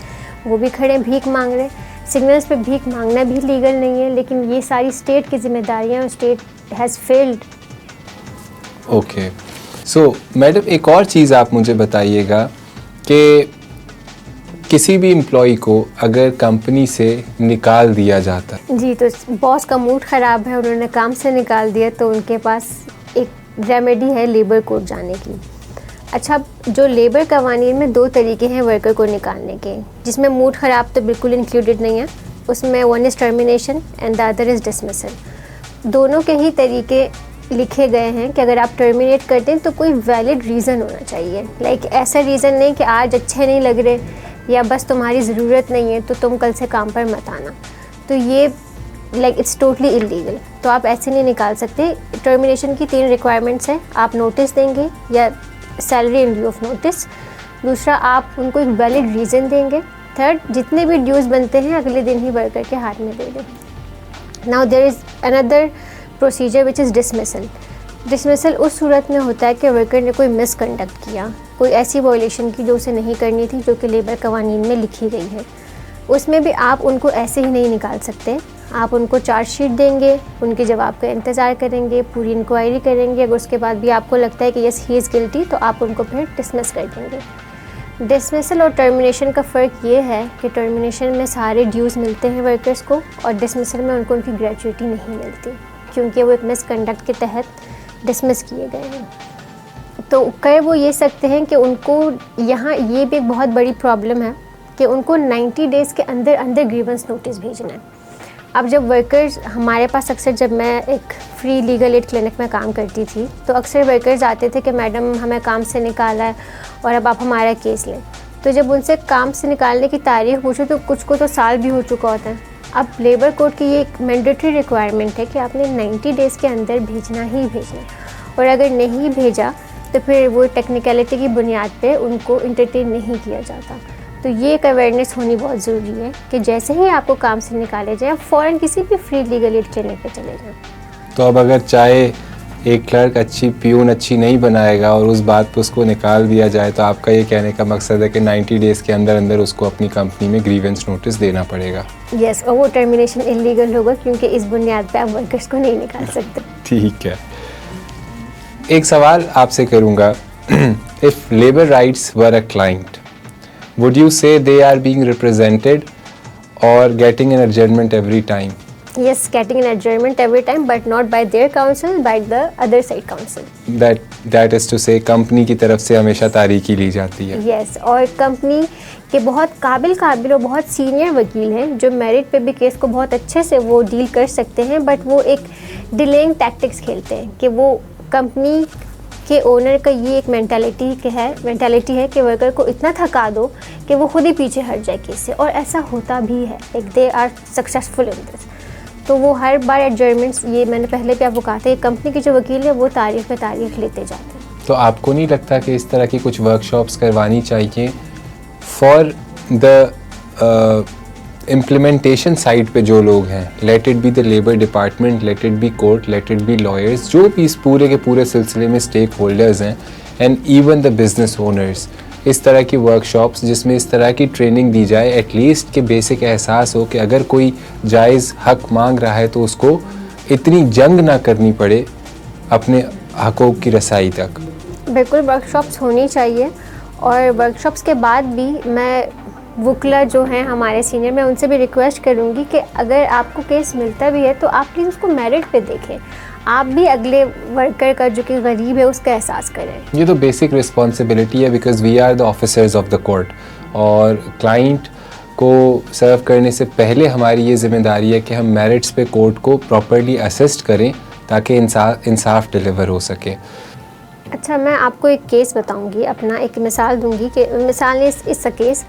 Speaker 2: वो भी खड़े भीख मांग रहे। सिग्नल्स पे भीख मांगना भी लीगल नहीं है, लेकिन ये सारी स्टेट की जिम्मेदारियाँ, state has failed.
Speaker 1: Okay, so madam एक और चीज़ आप मुझे बताइएगा कि किसी भी एम्प्लॉई को अगर कंपनी से निकाल दिया जाता है
Speaker 2: जी, तो बॉस का मूड ख़राब है, उन्होंने काम से निकाल दिया, तो उनके पास एक रेमेडी है लेबर कोर्ट जाने की। अच्छा, जो लेबर कवानीन में दो तरीके हैं वर्कर को निकालने के, जिसमें मूड ख़राब तो बिल्कुल इंक्लूडेड नहीं है। उसमें one is termination and the other is dismissal. दोनों के ही तरीके लिखे गए हैं कि अगर आप टर्मिनेट करते हैं तो कोई वैलिड रीज़न होना चाहिए। लाइक ऐसा रीज़न नहीं कि आज अच्छे नहीं लग रहे या बस तुम्हारी ज़रूरत नहीं है तो तुम कल से काम पर मत आना। तो ये लाइक इट्स टोटली इलीगल, तो आप ऐसे नहीं निकाल सकते। टर्मिनेशन की 3 रिक्वायरमेंट्स हैं। आप नोटिस देंगे या salary in lieu of notice. दूसरा, आप उनको एक वैलिड रीज़न देंगे। थर्ड, जितने भी ड्यूज़ बनते हैं अगले दिन ही वर्कर के हाथ में दे दें। Now there is another procedure which is dismissal. Dismissal उस सूरत में होता है कि वर्कर ने कोई मिसकंडक्ट किया, कोई ऐसी वायलेशन की जो उसे नहीं करनी थी, जो कि लेबर कवानीन में लिखी गई है। उसमें भी आप उनको ऐसे ही नहीं निकाल सकते। आप उनको चार्जशीट देंगे, उनके जवाब का इंतज़ार करेंगे, पूरी इंक्वायरी करेंगे। अगर उसके बाद भी आपको लगता है कि यस ही इज़ गिल्टी, तो आप उनको फिर डिसमिस कर देंगे। डिसमिसल और टर्मिनेशन का फ़र्क ये है कि टर्मिनेशन में सारे ड्यूज़ मिलते हैं वर्कर्स को और डिसमिसल में उनको उनकी ग्रेच्युटी नहीं मिलती, क्योंकि वो एक मिसकंडक्ट के तहत डिसमिस किए गए हैं। तो कई वो ये सकते हैं कि उनको यहाँ ये भी एक बहुत बड़ी प्रॉब्लम है कि उनको 90 डेज़ के अंदर अंदर ग्रीवेंस नोटिस भेजना है। अब जब वर्कर्स हमारे पास अक्सर, जब मैं एक फ्री लीगल एड क्लिनिक में काम करती थी तो अक्सर वर्कर्स आते थे कि मैडम हमें काम से निकाला है और अब आप हमारा केस लें। तो जब उनसे काम से निकालने की तारीख पूछो तो कुछ को तो साल भी हो चुका होता है। अब लेबर कोड की ये एक मैंडेटरी रिक्वायरमेंट है कि आपने 90 डेज़ के अंदर भेजना ही भेजना, और अगर नहीं भेजा तो फिर वो टेक्निकलिटी की बुनियाद पे उनको इंटरटेन नहीं किया जाता। तो ये एक अवेयरनेस होनी बहुत ज़रूरी है कि जैसे ही आपको काम से निकाले जाए फ़ौरन किसी भी फ्री लीगल एड क्लिनिक पे चले जाएं।
Speaker 1: तो अब अगर चाहे एक क्लर्क अच्छी प्यून अच्छी नहीं बनाएगा और उस बात पर उसको निकाल दिया जाए, तो आपका ये कहने का मकसद है कि 90 डेज़ के अंदर अंदर उसको अपनी कंपनी में ग्रीवेंस नोटिस देना पड़ेगा।
Speaker 2: यस, और वो टर्मिनेशन इलीगल होगा क्योंकि इस बुनियाद पे आप वर्कर्स को नहीं निकाल सकते।
Speaker 1: ठीक है, एक सवाल आपसे करूँगा, if labour rights were a client, would you से दे आर बीइंग रिप्रेजेंटेड और getting an adjournment every time?
Speaker 2: Yes, getting an adjournment every time, but not by their council, by the other side council.
Speaker 1: That is to say, company की तरफ से हमेशा तारीखी ली जाती है।
Speaker 2: Yes, और company के बहुत काबिल और बहुत सीनियर वकील हैं जो मेरिट पे भी केस को बहुत अच्छे से वो डील कर सकते हैं, बट वो एक डिलेइंग टैक्टिक्स खेलते हैं कि वो कंपनी के ओनर का ये एक मेंटालिटी है कि वर्कर को इतना थका दो कि वो खुद ही पीछे हट जाए केस से, और ऐसा होता भी है। Like they are successful in this. तो वो हर बार एडजर्नमेंट्स, ये मैंने पहले भी आपको कहा था, कंपनी के जो वकील है वो तारीख पे तारीख लेते जाते हैं।
Speaker 1: तो आपको नहीं लगता कि इस तरह की कुछ वर्कशॉप्स करवानी चाहिए फॉर द इम्प्लीमेंटेशन साइड पे जो लोग हैं, let it be the labour department, let it be court, let it be lawyers, जो भी इस पूरे के पूरे सिलसिले में स्टेक होल्डर्स हैं, and even the business owners, इस तरह की वर्कशॉप्स जिसमें इस तरह की ट्रेनिंग दी जाए, एटलीस्ट के बेसिक एहसास हो कि अगर कोई जायज़ हक मांग रहा है तो उसको इतनी जंग ना करनी पड़े अपने हकों की रसाई तक।
Speaker 2: बिल्कुल, वर्कशॉप्स होनी चाहिए, और वर्कशॉप्स के बाद भी मैं वकील जो हैं हमारे सीनियर, मैं उनसे भी रिक्वेस्ट करूँगी कि अगर आपको केस मिलता भी है तो आप प्लीज़ उसको मेरिट पे देखें, आप भी अगले वर्कर का जो कि गरीब है उसका एहसास करें।
Speaker 1: ये तो बेसिक रिस्पॉन्सिबिलिटी है, because we are the officers of the court, और क्लाइंट को सर्व करने से पहले हमारी ये जिम्मेदारी है कि हम मेरिट्स पे कोर्ट को प्रॉपरली असिस्ट करें ताकि इंसाफ डिलीवर हो सके।
Speaker 2: अच्छा, मैं आपको एक केस बताऊंगी, अपना एक मिसाल दूंगी कि मिसाल ने इस केस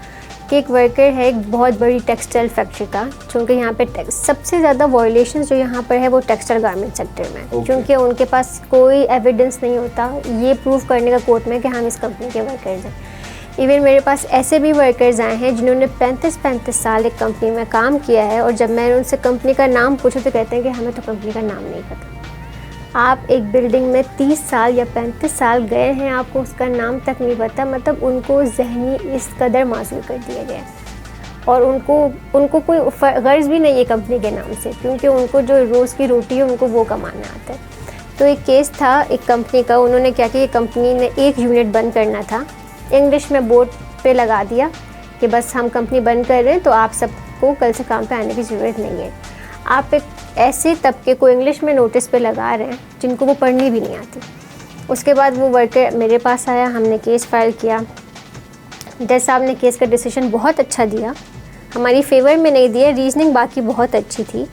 Speaker 2: कि एक वर्कर है एक बहुत बड़ी टेक्सटाइल फैक्ट्री का, क्योंकि यहाँ पे सबसे ज़्यादा वायलेशंस जो यहाँ पर है वो टेक्सटाइल गारमेंट सेक्टर में, क्योंकि उनके पास कोई एविडेंस नहीं होता ये प्रूव करने का कोर्ट में कि हम इस कंपनी के वर्कर्स हैं। इवन मेरे पास ऐसे भी वर्कर्स आए हैं जिन्होंने 35 साल एक कंपनी में काम किया है, और जब मैंने उनसे कंपनी का नाम पूछा तो कहते हैं कि हमें तो कंपनी का नाम नहीं पता। आप एक बिल्डिंग में 30 साल या 35 साल गए हैं, आपको उसका नाम तक नहीं पता, मतलब उनको ज़हनी इस कदर मासूम कर दिया गया, और उनको कोई गर्ज भी नहीं है कंपनी के नाम से, क्योंकि उनको जो रोज़ की रोटी है उनको वो कमाना आता है। तो एक केस था एक कंपनी का, उन्होंने क्या किया, कंपनी ने एक यूनिट बंद करना था, इंग्लिश में बोर्ड पे लगा दिया कि बस हम कंपनी बंद कर रहे हैं तो आप सबको कल से काम पे आने की ज़रूरत नहीं है। आप एक ऐसे तबके को इंग्लिश में नोटिस पे लगा रहे हैं जिनको वो पढ़नी भी नहीं आती। उसके बाद वो वर्कर मेरे पास आया, हमने केस फाइल किया, जज साहब ने केस का डिसीजन बहुत अच्छा दिया, हमारी फेवर में नहीं दिया, रीजनिंग बाकी बहुत अच्छी थी,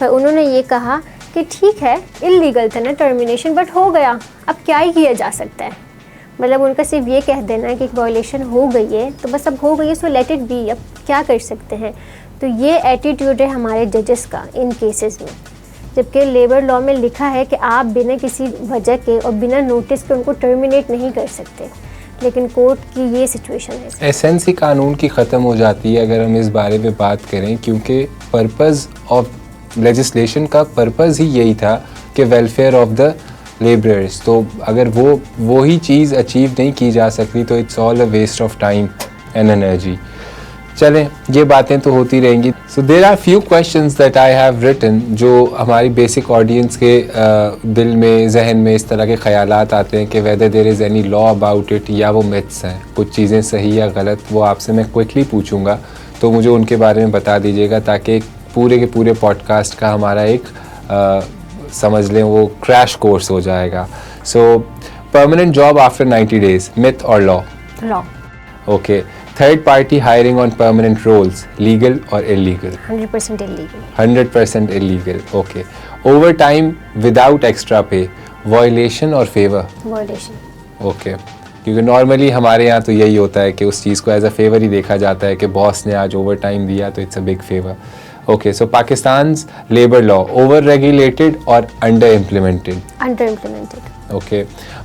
Speaker 2: पर उन्होंने ये कहा कि ठीक है इलीगल था ना टर्मिनेशन, बट हो गया, अब क्या ही किया जा सकता है। मतलब उनका सिर्फ ये कह देना है कि एक वायलेशन हो गई है तो बस अब हो गई है, सो लेट इट बी, अब क्या कर सकते हैं। तो ये एटीट्यूड है हमारे जजेस का इन केसेस में, जबकि लेबर लॉ में लिखा है कि आप बिना किसी वजह के और बिना नोटिस के उनको टर्मिनेट नहीं कर सकते, लेकिन कोर्ट की ये सिचुएशन है।
Speaker 1: एसेंस ही कानून की ख़त्म हो जाती है अगर हम इस बारे में बात करें, क्योंकि पर्पज़ ऑफ लेजिस्लेशन का पर्पज़ ही यही था कि वेलफेयर ऑफ द लेबरर्स। तो अगर वो ही चीज़ अचीव नहीं की जा सकती तो it's all a waste of time and energy. चलें, ये बातें तो होती रहेंगी। So there are few questions that I have written जो हमारी बेसिक ऑडियंस के दिल में, जहन में इस तरह के ख़यालात आते हैं कि whether there is any law about it, या वो मिथ्स हैं, कुछ चीज़ें सही या गलत, वो आपसे मैं क्विकली पूछूंगा, तो मुझे उनके बारे में बता दीजिएगा ताकि पूरे के पूरे पॉडकास्ट का हमारा एक समझ लें वो क्रैश कोर्स हो जाएगा। सो permanent job after 90 days, myth or law?
Speaker 2: Law.
Speaker 1: Okay. Third party hiring on permanent roles, legal or illegal?
Speaker 2: 100% illegal.
Speaker 1: 100% illegal. Okay. Overtime without extra pay, violation or favor?
Speaker 2: Violation.
Speaker 1: Okay. क्योंकि normally हमारे यहाँ तो यही होता है कि उस चीज़ को एज अ फेवर ही देखा जाता है कि बॉस ने आज ओवर टाइम दिया तो it's a big favour. Okay, so Pakistan's labour law, over regulated और under implemented?
Speaker 2: Under implemented.
Speaker 1: Okay,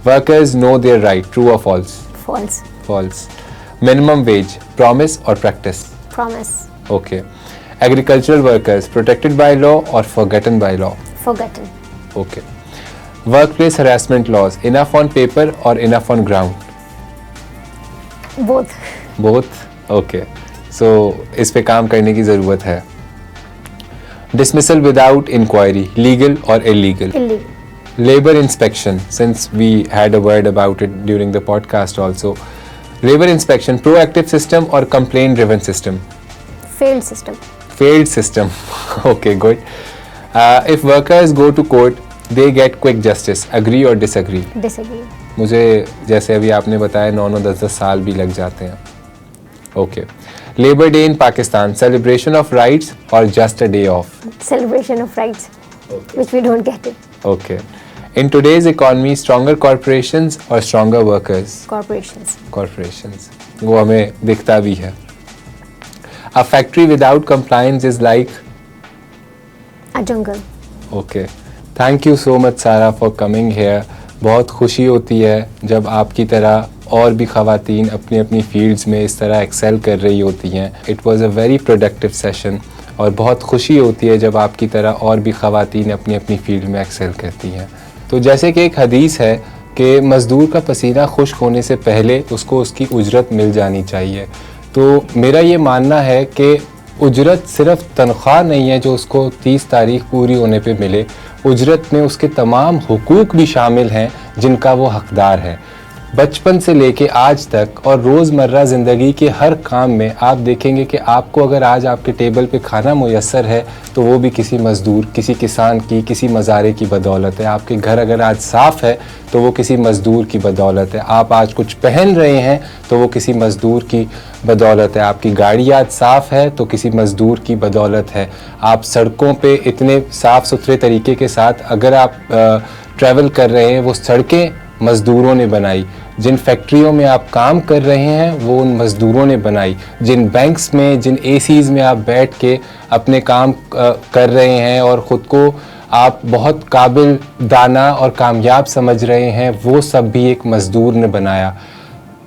Speaker 1: workers know their right, true और false?
Speaker 2: False.
Speaker 1: False. Minimum wage, promise और practice?
Speaker 2: Promise.
Speaker 1: Okay, agricultural workers protected by law और forgotten by law?
Speaker 2: Forgotten.
Speaker 1: Okay, Workplace harassment laws, enough on paper or enough on ground?
Speaker 2: Both.
Speaker 1: Both? Okay. So इस पे काम करने की ज़रूरत है. Dismissal without inquiry, legal or illegal?
Speaker 2: Illegal.
Speaker 1: Labor inspection, since we had a word about it during the podcast also. Labor inspection, proactive system or complaint driven system?
Speaker 2: Failed system.
Speaker 1: Failed system. Okay, good. If workers go to court, they get quick justice. Agree or disagree?
Speaker 2: Disagree.
Speaker 1: मुझे जैसे अभी आपने बताया 9-9 10-10 साल भी लग जाते हैं. Okay. Labour day in Pakistan, celebration of rights और just a day off?
Speaker 2: Celebration of rights which we don't get it.
Speaker 1: Okay. In today's economy, stronger corporations और स्ट्रॉन्गर वर्कर्स?
Speaker 2: कॉर्पोरेशंस।
Speaker 1: कॉर्पोरेशंस. वो हमें दिखता भी है. A factory without compliance is like?
Speaker 2: A jungle.
Speaker 1: Okay. Thank you so much Sara for coming here. बहुत खुशी होती है जब आपकी तरह और भी ख़वातीन अपनी अपनी फील्ड्स में इस तरह एक्सेल कर रही होती हैं. It was a very productive session और बहुत खुशी होती है जब आपकी तरह और भी ख़वातीन अपनी अपनी फील्ड में एक्सेल करती हैं. तो जैसे कि एक हदीस है कि मज़दूर का पसीना खुश्क होने से पहले उसको उसकी उजरत मिल जानी चाहिए. तो मेरा ये मानना है कि उजरत सिर्फ तनख्वाह नहीं है जो उसको 30 तारीख पूरी होने पे मिले. उजरत में उसके तमाम हुकूक भी शामिल हैं जिनका वो हकदार है. बचपन से लेके आज तक और रोज़मर्रा ज़िंदगी के हर काम में आप देखेंगे कि आपको अगर आज आपके टेबल पे खाना मुयस्सर है तो वो भी किसी मज़दूर, किसी किसान की, किसी मज़ारे की बदौलत है. आपके घर अगर आज साफ़ है तो वो किसी मज़दूर की बदौलत है. आप आज कुछ पहन रहे हैं तो वो किसी मज़दूर की बदौलत है. आपकी गाड़ी आज साफ़ है तो किसी मज़दूर की बदौलत है. आप सड़कों पे इतने साफ़ सुथरे तरीके के साथ अगर आप ट्रैवल कर रहे हैं, वो सड़कें मज़दूरों ने बनाई. जिन फैक्ट्रियों में आप काम कर रहे हैं वो उन मज़दूरों ने बनाई. जिन बैंक्स में, जिन एसीज़ में आप बैठ के अपने काम कर रहे हैं और ख़ुद को आप बहुत काबिल, दाना और कामयाब समझ रहे हैं, वो सब भी एक मज़दूर ने बनाया.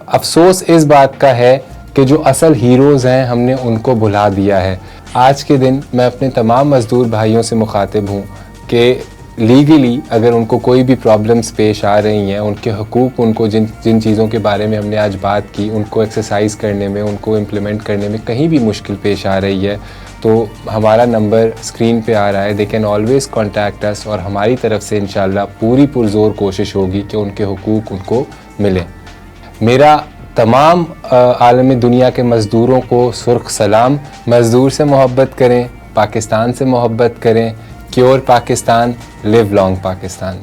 Speaker 1: अफसोस इस बात का है कि जो असल हीरोज़ हैं हमने उनको भुला दिया है. आज के दिन मैं अपने तमाम मज़दूर भाइयों से मुखातिब हूँ कि लीगली अगर उनको कोई भी प्रॉब्लम्स पेश आ रही हैं, उनके हुकूक, उनको जिन जिन चीज़ों के बारे में हमने आज बात की, उनको एक्सरसाइज करने में, उनको इम्प्लीमेंट करने में कहीं भी मुश्किल पेश आ रही है तो हमारा नंबर स्क्रीन पे आ रहा है. They can always contact us और हमारी तरफ से इंशाल्लाह पूरी पुरज़ोर कोशिश होगी कि उनके हुकूक उनको मिलें. मेरा तमाम आलम दुनिया के मज़दूरों को सुर्ख सलाम. मज़दूर से मोहब्बत करें, पाकिस्तान से मोहब्बत करें. Cure Pakistan, live long Pakistan.